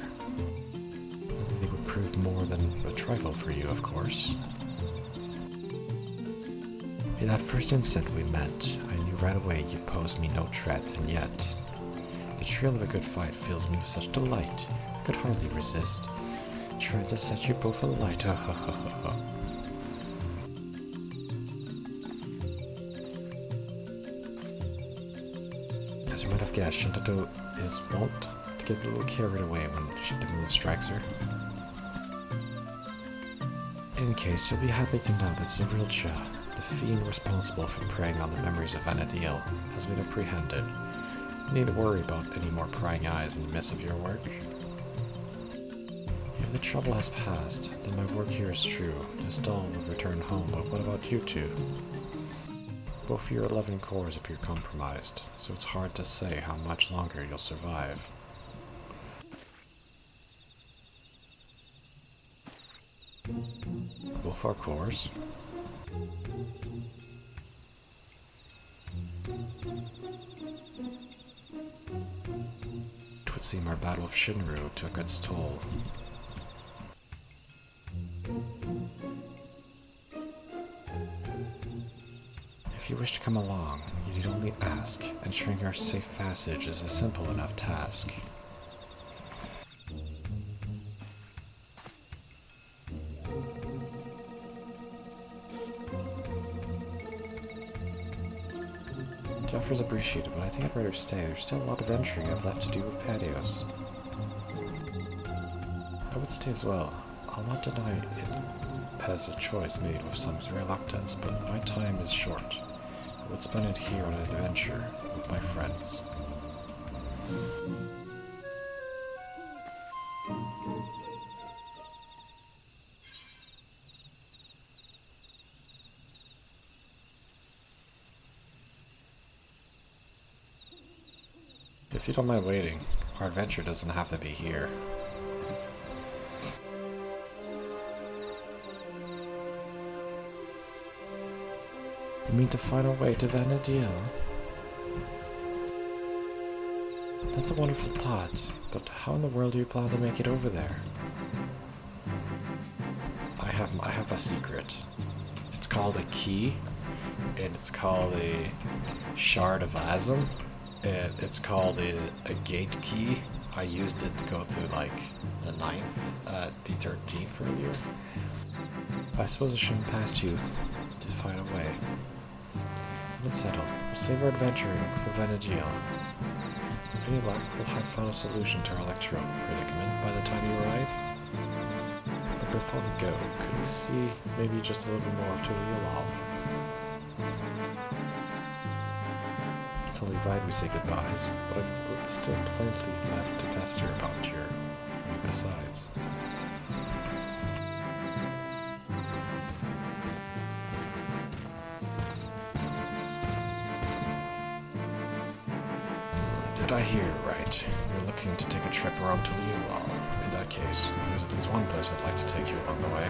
They would prove more than a trifle for you, of course. In that first instant we met, I knew right away you posed me no threat, and yet the thrill of a good fight fills me with such delight, I could hardly resist, trying to set you both alight. Ha ha ha ha. As you might have guessed, Shantoto is wont to get a little carried away when the mood strikes her. In any case, you'll be happy to know that Zerilcha, the fiend responsible for preying on the memories of Vana'diel, has been apprehended. You needn't worry about any more prying eyes in the midst of your work. If the trouble has passed, then my work here is true. This doll will return home, but what about you two? Both of your 11 cores appear compromised, so it's hard to say how much longer you'll survive. Both our cores? It would seem our battle of Shinru took its toll. If you wish to come along, you need only ask. Ensuring our safe passage is a simple enough task. The offer is appreciated, but I think I'd rather stay. There's still a lot of venturing I've left to do with patios. I would stay as well. I'll not deny it as a choice made with some reluctance, but my time is short. I would spend it here on an adventure with my friends. If you don't mind waiting, our adventure doesn't have to be here. You mean to find our way to Vana'diel? That's a wonderful thought, but how in the world do you plan to make it over there? I I have a secret. It's called a key, and it's called a shard of Asm, and it's called a gate key. I used it to go to like the 9th, the 13th earlier. I suppose I shouldn't pass you to find a way. It's settled. We'll save our adventuring for Vana'diel. With any luck, we'll have found a solution to our electro predicament by the time you arrive. But before we go, could we see maybe just a little bit more of Tuliolal? It's only right we say goodbyes, but I've still plenty left to pester about your besides. Did I hear right? You're looking to take a trip around Tuliolal. In that case, there's one place I'd like to take you along the way.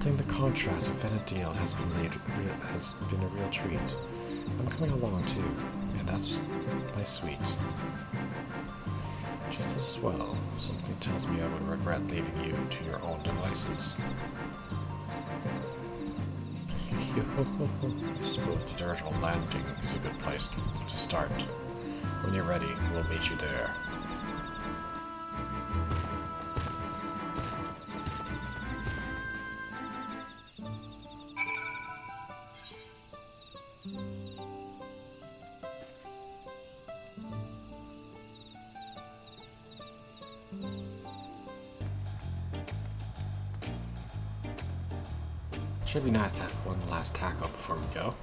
The contrast of Vana'diel has been a real treat. I'm coming along too, and that's my sweet. Just as well, something tells me I would regret leaving you to your own devices. I suppose the dirigible landing is a good place to start. When you're ready, we'll meet you there. Should be nice to have one last tackle before we go.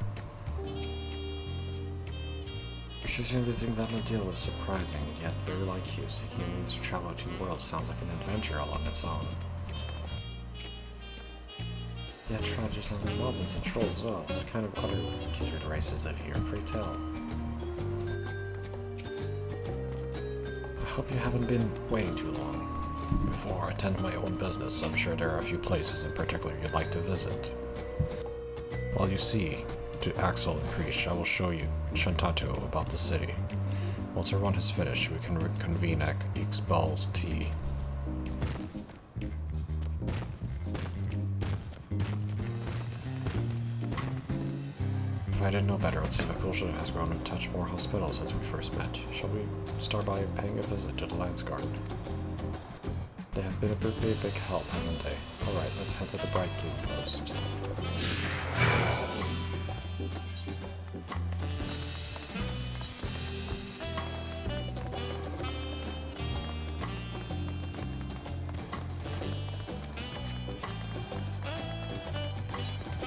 Visiting Vana'diel was surprising, yet very like you. Seeking a means to travel between worlds sounds like an adventure all on its own. Yet tribes are something moblins and trolls as well. What kind of other kindred races live here, pray tell? I hope you haven't been waiting too long. Before I tend to my own business, I'm sure there are a few places in particular you'd like to visit. While you see to Axel and Krish, I will show you Shantato about the city. Once our run is finished, we can reconvene at Ixbal's tea. If I didn't know better, I'd say Vakulja has grown a touch more hospitable since we first met. Shall we start by paying a visit to the Lance Garden? They have been a pretty big help, haven't they? Alright, let's head to the Bright Blue Post.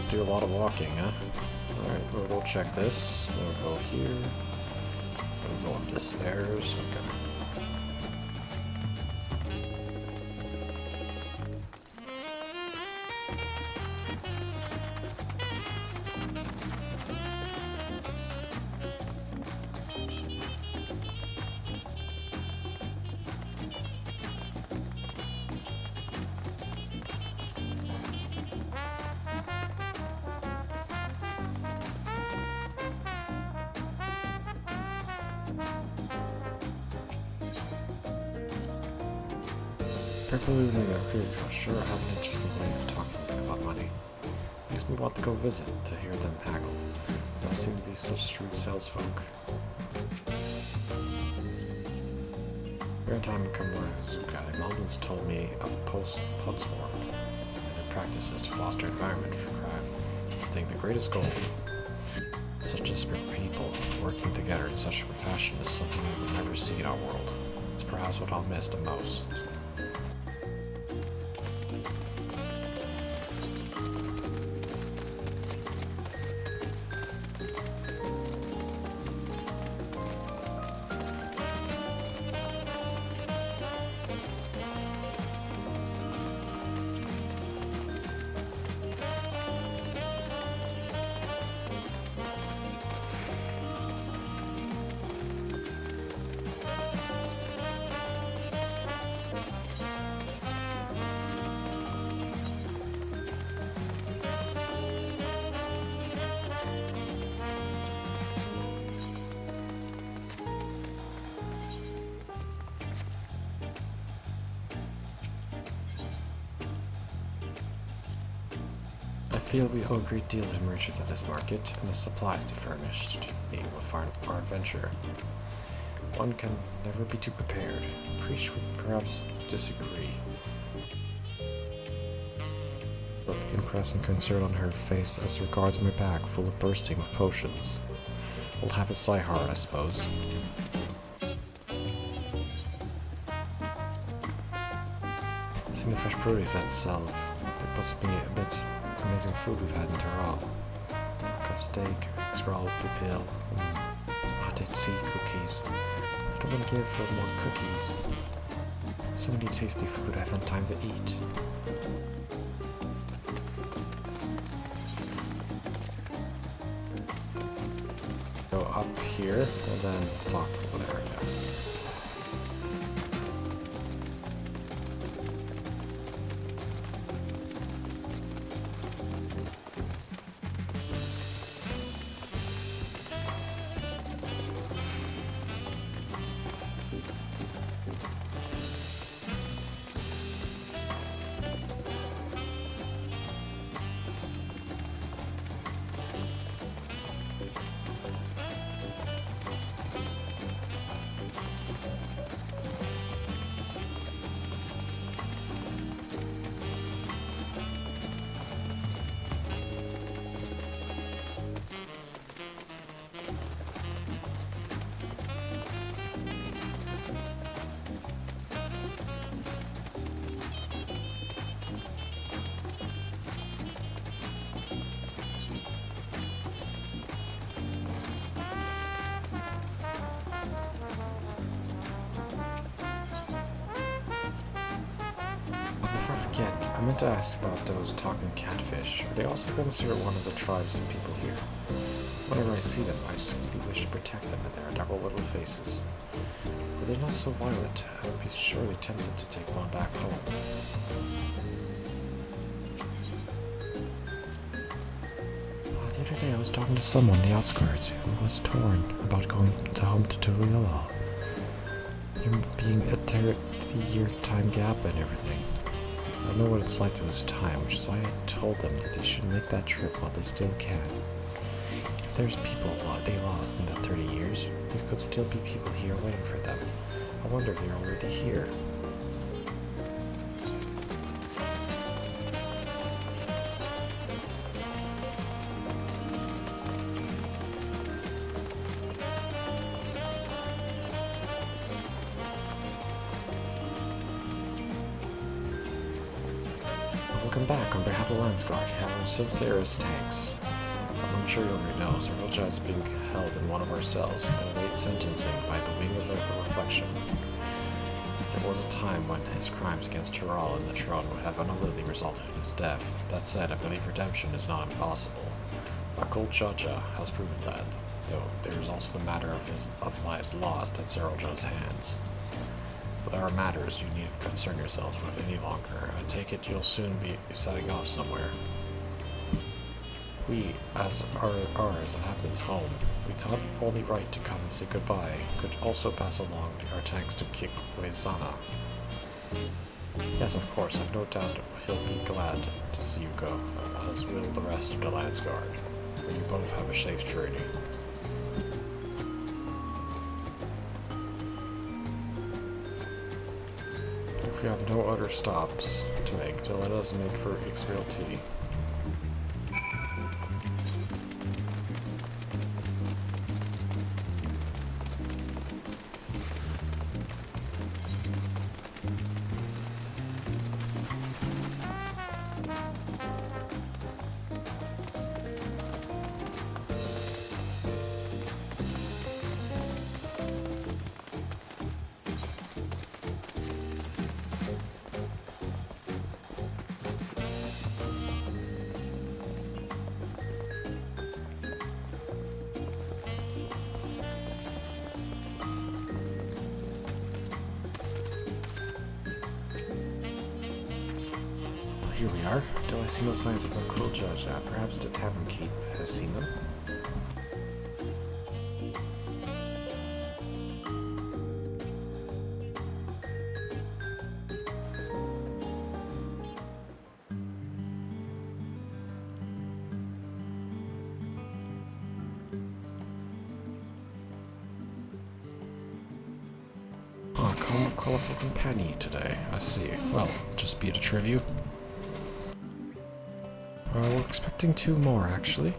Do a lot of walking, huh? Alright, we'll go check this. Then we'll go here. We'll go up the stairs. Okay. Believing that Cactuar sure have an interesting way of talking about money. Makes me want to go visit to hear them haggle. They don't seem to be such shrewd salesfolk. Every time I come with Zuka, the mountains told me of Podsworn and their practices to foster environment for crime. I think the greatest goal, such disparate people working together in such a fashion, is something we will never see in our world. It's perhaps what I'll miss the most. feel we owe a great deal to merchants at this market, and the supplies they furnished, being our adventure. One can never be too prepared. Priest would perhaps disagree. Look impressed and concerned on her face as regards my bag full of bursting with potions. Old habits die hard, I suppose. Seeing the fresh produce that sell, it puts me amidst amazing food we've had in Tyrol. Got steak, scroll, pipil, hot tea cookies. I don't want to give for more cookies. So many tasty food I haven't time to eat. Go up here and then talk over there. Yeah. Before I forget, I meant to ask about those talking catfish. Are they also considered one of the tribes of people here? Whenever I see them, I simply wish to protect them and their adorable little faces. Were they not so violent, I would be surely tempted to take one back home. The other day I was talking to someone in the outskirts who was torn about going home to Turiel. Being a 30-year time gap and everything. I know what it's like to lose time, which is why I told them that they should make that trip while they still can. If there's people they lost in that 30 years, there could still be people here waiting for them. I wonder if they're already here. Welcome back. On behalf of the Lands Guard, you have our sincerest thanks. As I'm sure you already know, Zerolja is being held in one of our cells and awaits sentencing by the Wing of Reflection. There was a time when his crimes against Tyrol and the throne would have undoubtedly resulted in his death. That said, I believe redemption is not impossible. Our cold Jaja has proven that, though there is also the matter of lives lost at Zerolja's hands. But there are matters you need to concern yourself with any longer. I take it you'll soon be setting off somewhere. We, as ours that happens home, we thought only right to come and say goodbye, could also pass along our thanks to Kikwezana. Yes, of course, I've no doubt he'll be glad to see you go, as will the rest of the Lands Guard. May you both have a safe journey. If we have no other stops to make, then let us make for XIV. Here we are. Though I see no signs of a cool judge, perhaps the tavern keep has seen them. Back home with colorful companion today. I see. Well, just beat a trivia. We're expecting 2 more, actually.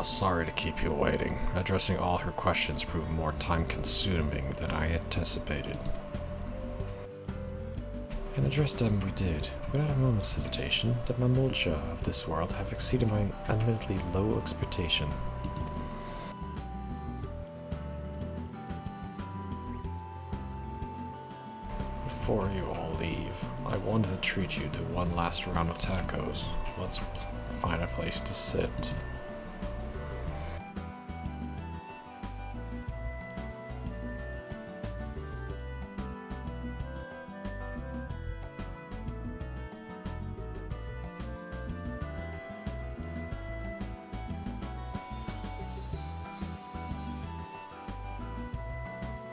Sorry to keep you waiting. Addressing all her questions proved more time-consuming than I anticipated. And address them we did, without a moment's hesitation. The mamulja of this world have exceeded my admittedly low expectation. Before you all leave, I wanted to treat you to one last round of tacos. Let's find a place to sit.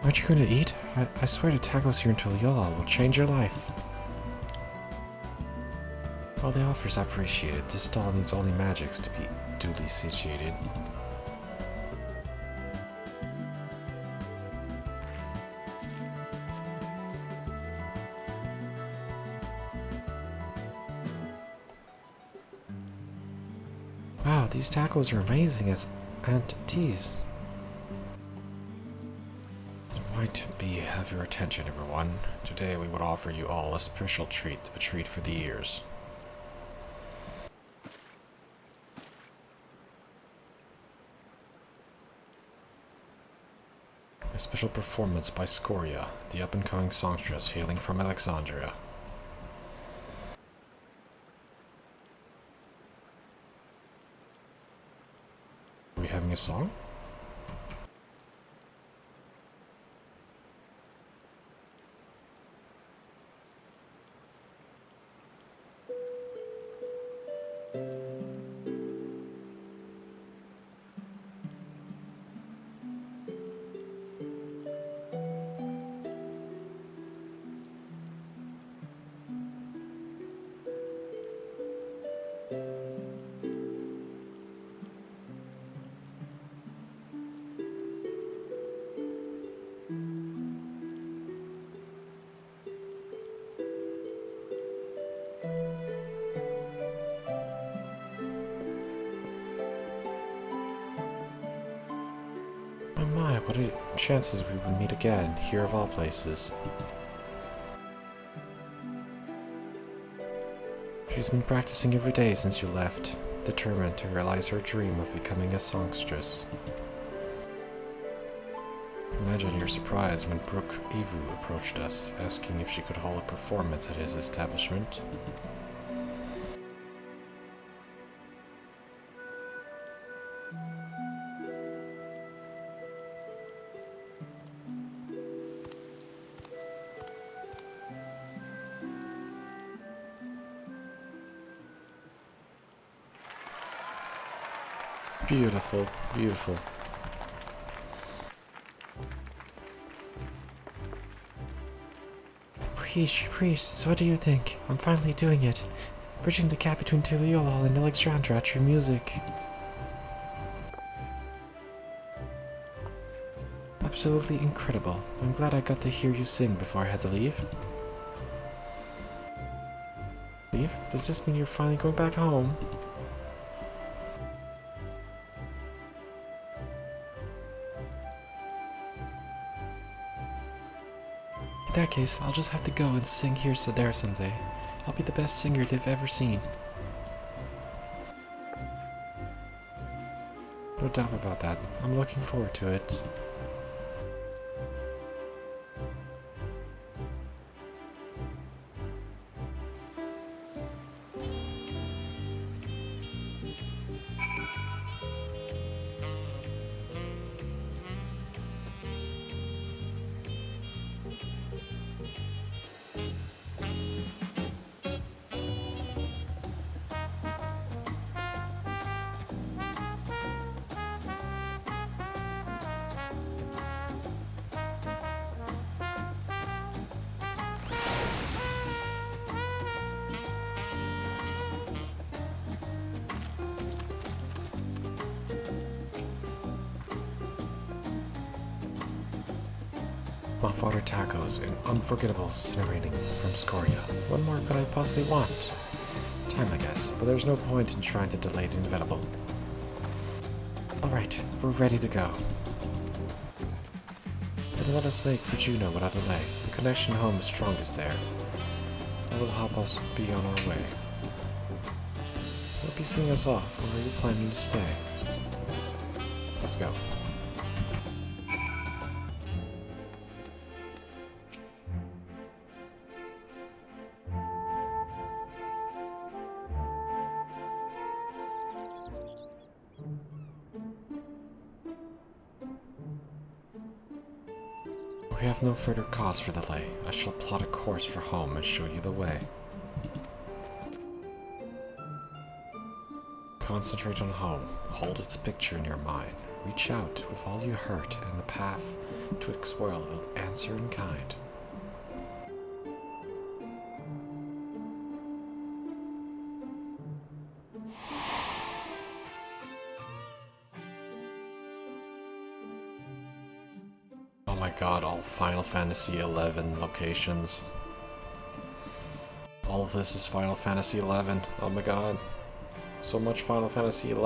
Aren't you going to eat? I swear the tacos here in Tuliola will change your life. While the offer's appreciated, this stall needs only magics to be duly satiated. Wow, these tacos are amazing as Aunt T's. Might be have your attention, everyone. Today we would offer you all a special treat, a treat for the ears. A special performance by Scoria, the up-and-coming songstress hailing from Alexandria. Are we having a song? Oh my, what are chances we would meet again, here of all places. She's been practicing every day since you left, determined to realize her dream of becoming a songstress. Imagine your surprise when Brooke Evu approached us, asking if she could hold a performance at his establishment. Beautiful, beautiful. Priest, so what do you think? I'm finally doing it. Bridging the gap between Tuliola and Alexandria through music. Absolutely incredible. I'm glad I got to hear you sing before I had to leave. Leave? Does this mean you're finally going back home? In that case, I'll just have to go and sing here so there someday. I'll be the best singer they've ever seen. No doubt about that. I'm looking forward to it. My father tacos an unforgettable narrating from Scoria. What more could I possibly want? Time, I guess, but there's no point in trying to delay the inevitable. Alright, we're ready to go. Then let us make for Juno without delay. The connection home is strongest there. That will help us be on our way. You'll be seeing us off, or are you planning to stay? Let's go. We have no further cause for delay. I shall plot a course for home and show you the way. Concentrate on home. Hold its picture in your mind. Reach out with all you hurt, and the path to its world will answer in kind. Oh my god, all Final Fantasy XI locations. All of this is Final Fantasy XI. Oh my god. So much Final Fantasy XI.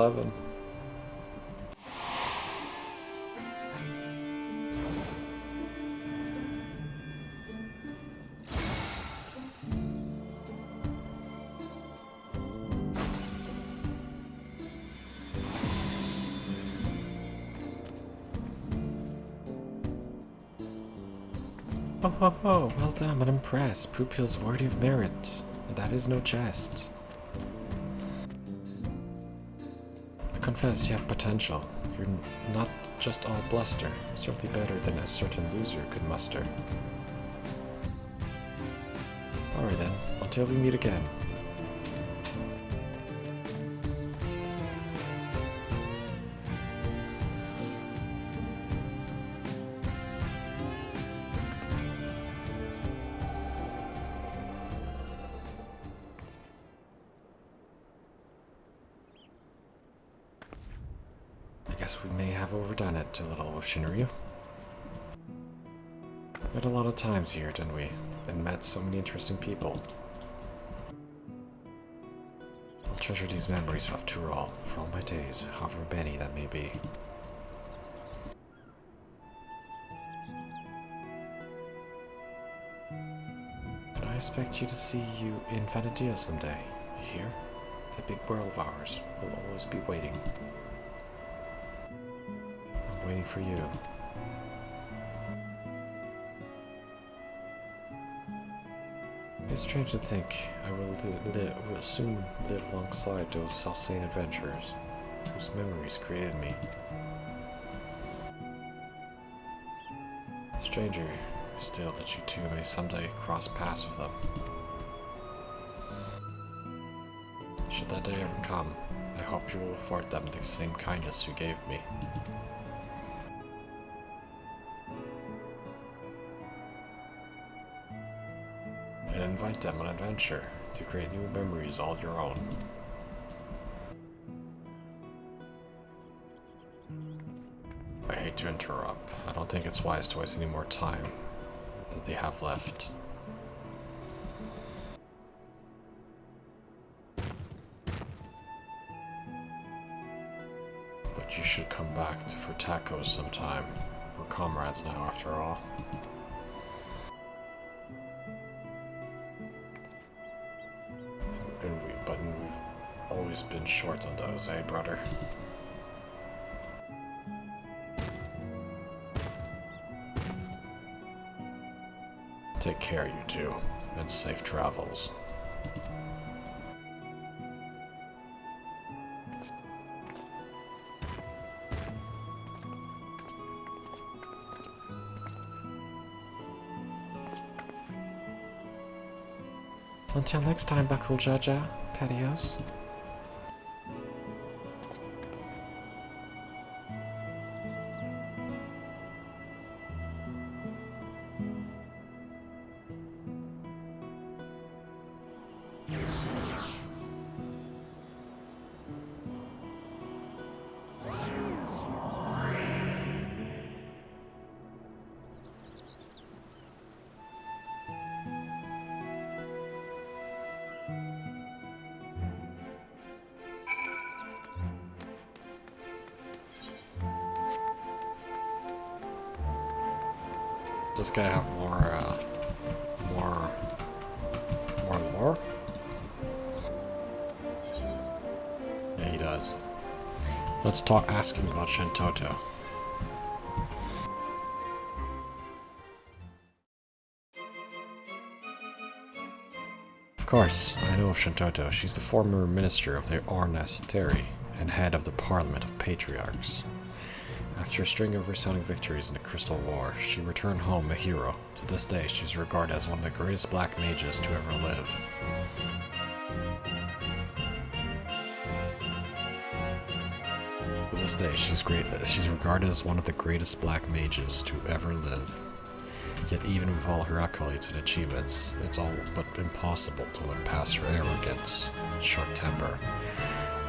Oh ho ho, well done, but impressed. Pupils worthy of merit. And that is no jest. I confess you have potential. You're not just all bluster. Certainly better than a certain loser could muster. Alright then, until we meet again. I guess we may have overdone it a little with Shinryu. Met a lot of times here, didn't we? And met so many interesting people. I'll treasure these memories after all, for all my days, however many that may be. And I expect you to see you in Vana'diel someday. You hear? That big world of ours will always be waiting. I'm waiting for you. It's strange to think I will soon live alongside those self-same adventurers whose memories created me. Stranger still that you two may someday cross paths with them. Should that day ever come, I hope you will afford them the same kindness you gave me. And invite them on adventure to create new memories all your own. I hate to interrupt. I don't think it's wise to waste any more time that they have left. But you should come back for tacos sometime. We're comrades now, after all. But we've always been short on those, eh, brother? Take care, you two, and safe travels. Until next time, Bakul Jaja, Patios. this guy have more lore? Yeah, he does. Let's ask him about Shintoto. Of course, I know of Shintoto. She's the former minister of the Ornasteri and head of the Parliament of Patriarchs. After a string of resounding victories in the Crystal War, she returned home a hero. To this day, she's regarded as one of the greatest black mages to ever live. To this day, she's regarded as one of the greatest black mages to ever live. Yet even with all her accolades and achievements, it's all but impossible to look past her arrogance, short temper.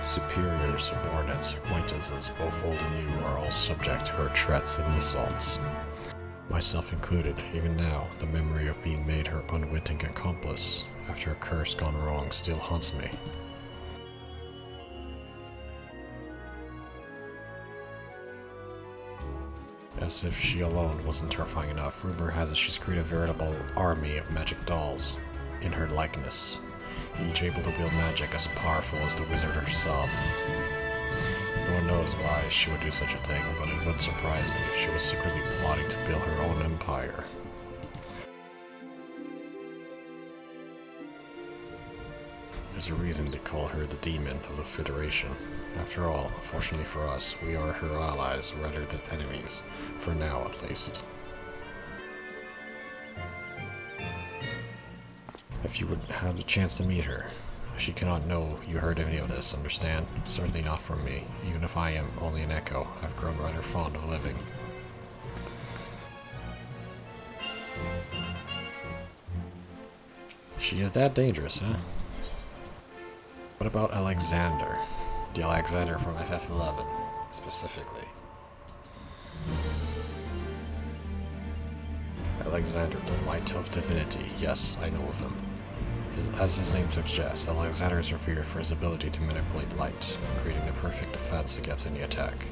Superiors, subordinates, acquaintances, both old and new, are all subject to her threats and insults. Myself included, even now, the memory of being made her unwitting accomplice after a curse gone wrong still haunts me. As if she alone wasn't terrifying enough, rumor has it she's created a veritable army of magic dolls in her likeness, each able to wield magic as powerful as the wizard herself. No one knows why she would do such a thing, but it wouldn't surprise me if she was secretly plotting to build her own empire. There's a reason they call her the Demon of the Federation. After all, fortunately for us, we are her allies rather than enemies, for now at least. If you would have the chance to meet her, she cannot know you heard any of this, understand? Certainly not from me. Even if I am only an echo, I've grown rather fond of living. She is that dangerous, huh? What about Alexander? The Alexander from FF11, specifically. Alexander, the Light of Divinity. Yes, I know of him. As his name suggests, Alexander is revered for his ability to manipulate light, creating the perfect defense against any attack.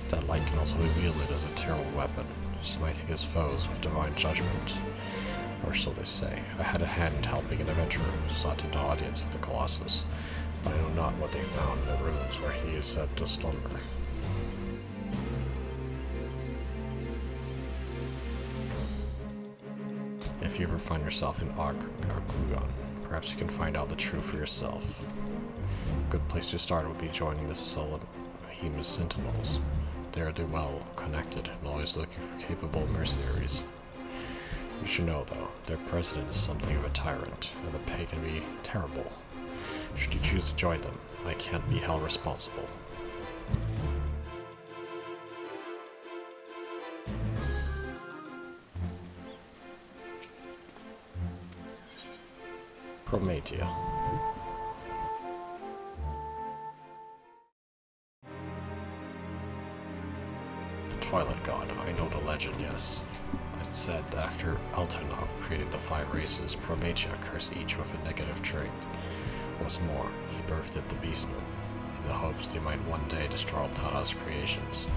That light can also be wielded as a terrible weapon, smiting his foes with divine judgment. Or so they say. I had a hand in helping an adventurer who sought into the audience of the Colossus, but I know not what they found in the rooms where he is said to slumber. If you ever find yourself in Argugon, perhaps you can find out the truth for yourself. A good place to start would be joining the Solheim Sentinels. They are well connected and always looking for capable mercenaries. You should know, though, their president is something of a tyrant, and the pay can be terrible. Should you choose to join them, I can't be held responsible. Prometia. The Twilight God, I know the legend, yes. It said that after Altanov created the 5 races, Prometia cursed each with a negative trait. What's more, he birthed the Beastmen, in the hopes they might one day destroy Altana's creations,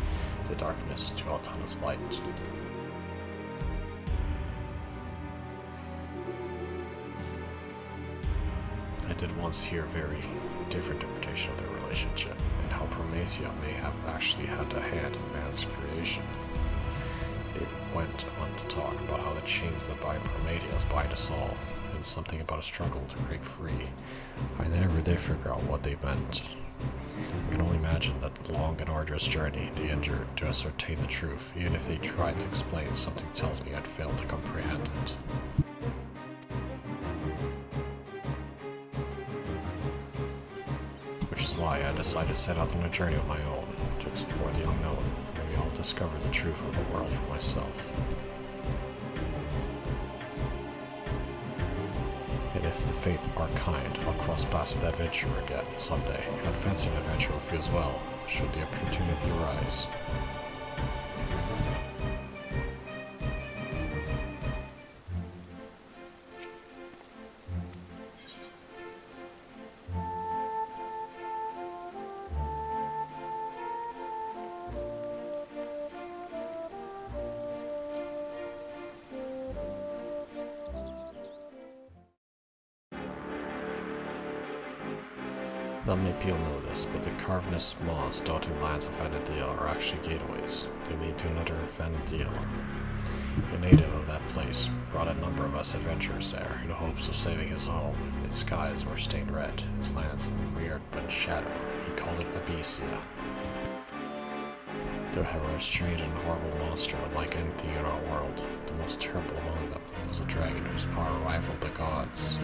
the darkness to Altana's light. I did once hear a very different interpretation of their relationship, and how Prometia may have actually had a hand in man's creation. It went on to talk about how the chains that bind Prometheus bind us all, and something about a struggle to break free. I never did figure out what they meant. I can only imagine that long and arduous journey they endured to ascertain the truth. Even if they tried to explain, something tells me I'd fail to comprehend it. Which is why I decided to set out on a journey of my own, to explore the unknown. Maybe I'll discover the truth of the world for myself. And if the fate are kind, I'll cross paths with that adventurer again someday. I'd fancy an adventure with you as well, should the opportunity arise. Not many people know this, but the cavernous maws dotting lands of Vana'diel are actually gateways. They lead to another Vana'diel. A native of that place brought a number of us adventurers there in the hopes of saving his home. Its skies were stained red, its lands weird but in shadow. He called it Abyssia. Though however a strange and horrible monster unlike anything in our world, the most terrible among them was a dragon whose power rivaled the gods.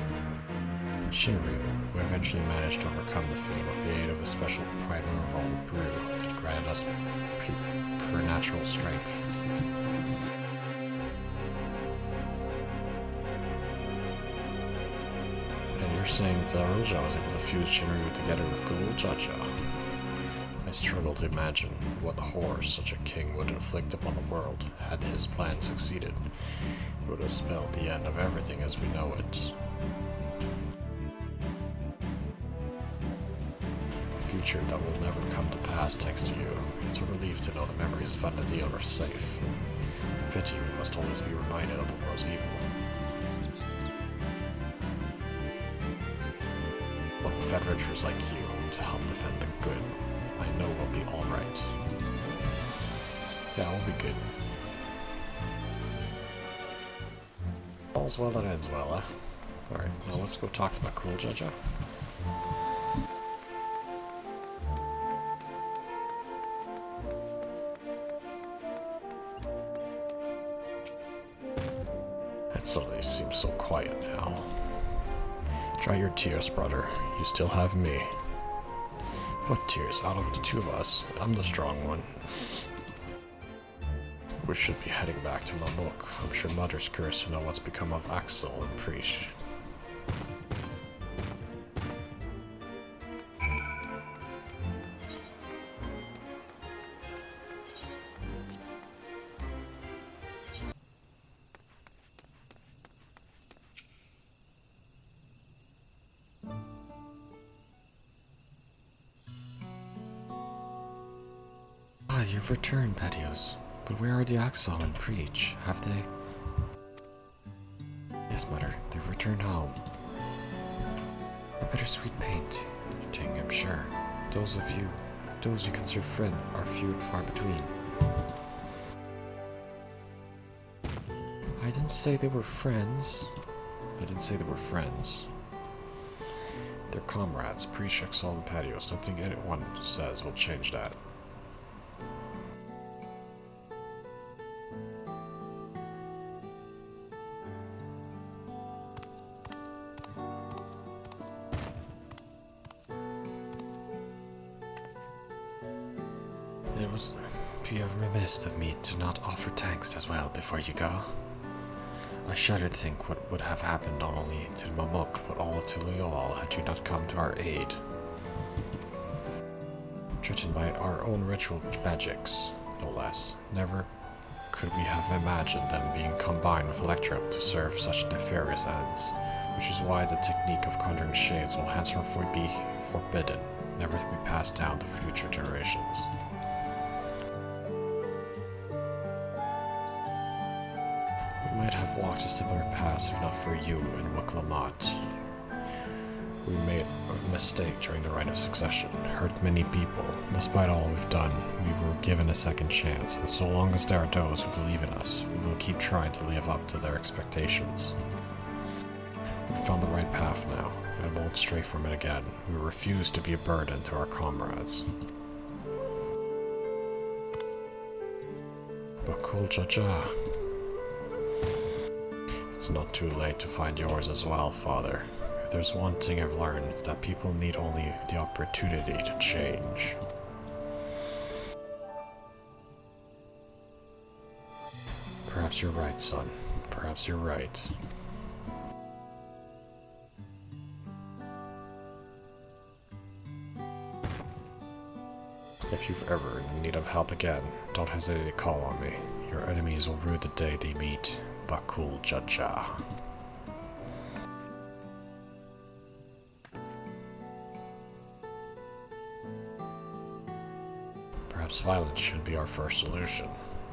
Shinryu, who eventually managed to overcome the fiend with the aid of a special primeval brew that granted us supernatural strength. And you're saying Daruja was able to fuse Shinryu together with Guljaja? I struggle to imagine what horrors such a king would inflict upon the world had his plan succeeded. It would have spelled the end of everything as we know it. Future that will never come to pass thanks to you. It's a relief to know the memories of Vana'diel are safe. A pity we must always be reminded of the world's evil. But with adventurers like you to help defend the good, I know we'll be alright. Yeah, we'll be good. All's well that ends well, eh? Alright, now let's go talk to my cool Jaja. It suddenly seems so quiet now. Dry your tears, brother. You still have me. What tears? Out of the two of us, I'm the strong one. We should be heading back to Mamuk. I'm sure Mother's curious to know what's become of Axel and Preesh. Ah, you've returned, Patios. But where are the Axel and Preach? Have they? Yes, Mother, they've returned home. A bittersweet paint, Ting, I'm sure. Those you consider friend, are few and far between. I didn't say they were friends. They're comrades, Preach, Axel, and Patios. Don't think anyone says will change that. It was pure remiss of me to not offer thanks as well before you go. I shudder to think what would have happened not only to Mamuk, but all to Loyal had you not come to our aid. Threatened by our own ritual magics, no less. Never could we have imagined them being combined with Electrum to serve such nefarious ends, which is why the technique of conjuring shades will henceforth be forbidden, never to be passed down to future generations. We might have walked a similar path if not for you and Waklamat. We made a mistake during the Rite of Succession, hurt many people. Despite all we've done, we were given a second chance, and so long as there are those who believe in us, we will keep trying to live up to their expectations. We found the right path now, and won't stray from it again. We refuse to be a burden to our comrades. Bakul Jaja. It's not too late to find yours as well, Father. If there's one thing I've learned, it's that people need only the opportunity to change. Perhaps you're right, son. Perhaps you're right. If you've ever in need of help again, don't hesitate to call on me. Your enemies will rue the day they meet. Bakul Jaja. Perhaps violence should be our first solution.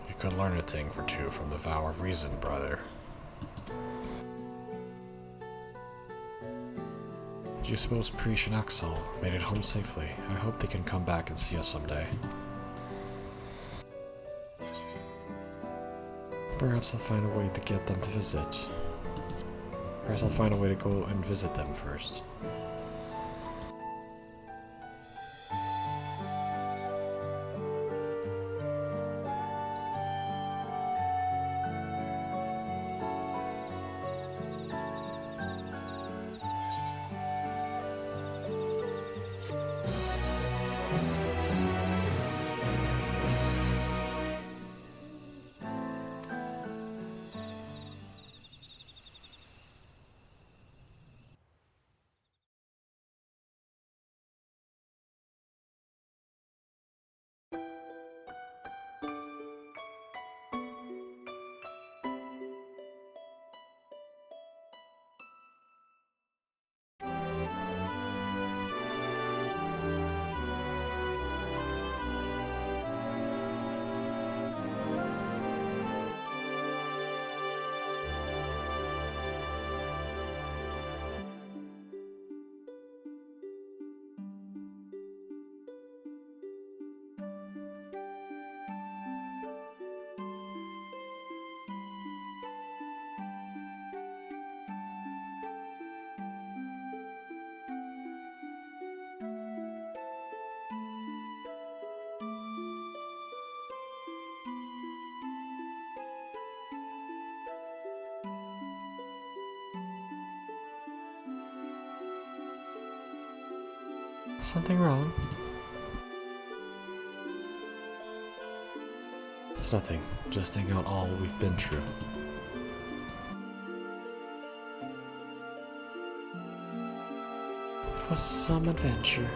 You could learn a thing or two from the vow of reason, brother. Do you suppose Preach and Axel made it home safely? I hope they can come back and see us someday. Perhaps I'll find a way to get them to visit. Perhaps I'll find a way to go and visit them first. Something wrong? It's nothing. Just thinking out all we've been through. It was some adventure.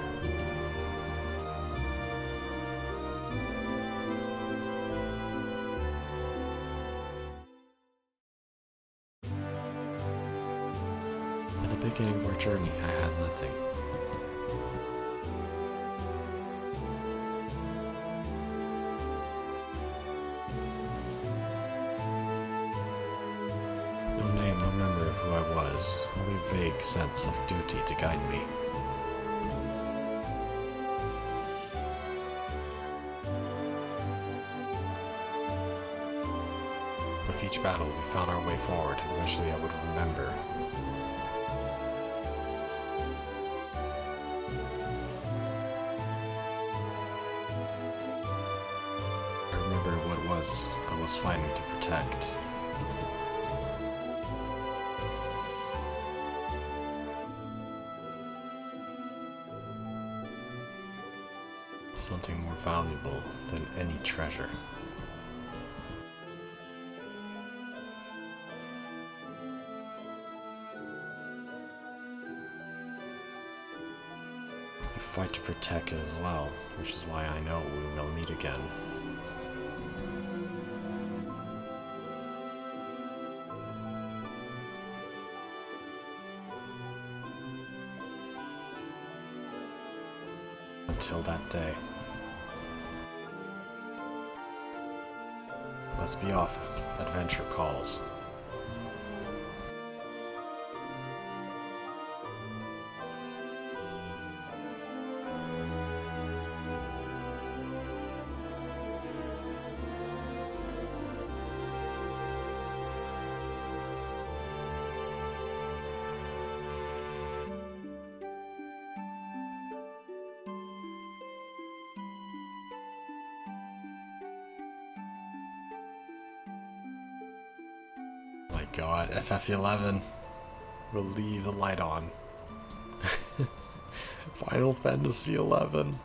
At the beginning of our journey, I had nothing. No name, no memory of who I was, only a vague sense of duty to guide me. With each battle, we found our way forward, and eventually I would remember. I remember what it was I was fighting to protect. Something more valuable than any treasure. We fight to protect it as well, which is why I know we will meet again. Until that day. Let's be off. Adventure calls. My god, FF11 will leave the light on. Final Fantasy 11.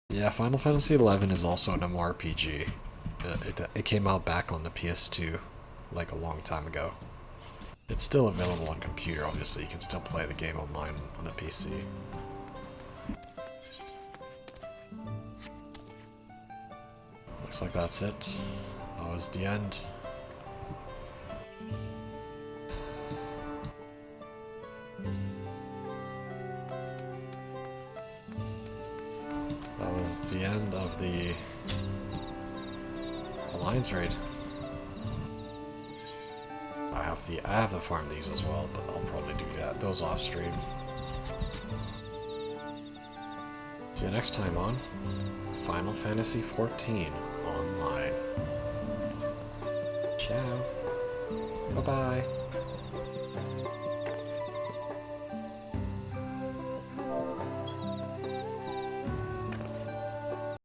Yeah, Final Fantasy 11 is also an MMORPG. It came out back on the PS2, like a long time ago. It's still available on computer, obviously. You can still play the game online on the PC. Looks like that's it. That was the end. that was the end of the Alliance raid. I have to farm these as well, but I'll probably do those off stream. See you next time on Final Fantasy XIV Online. Ciao. Bye-bye.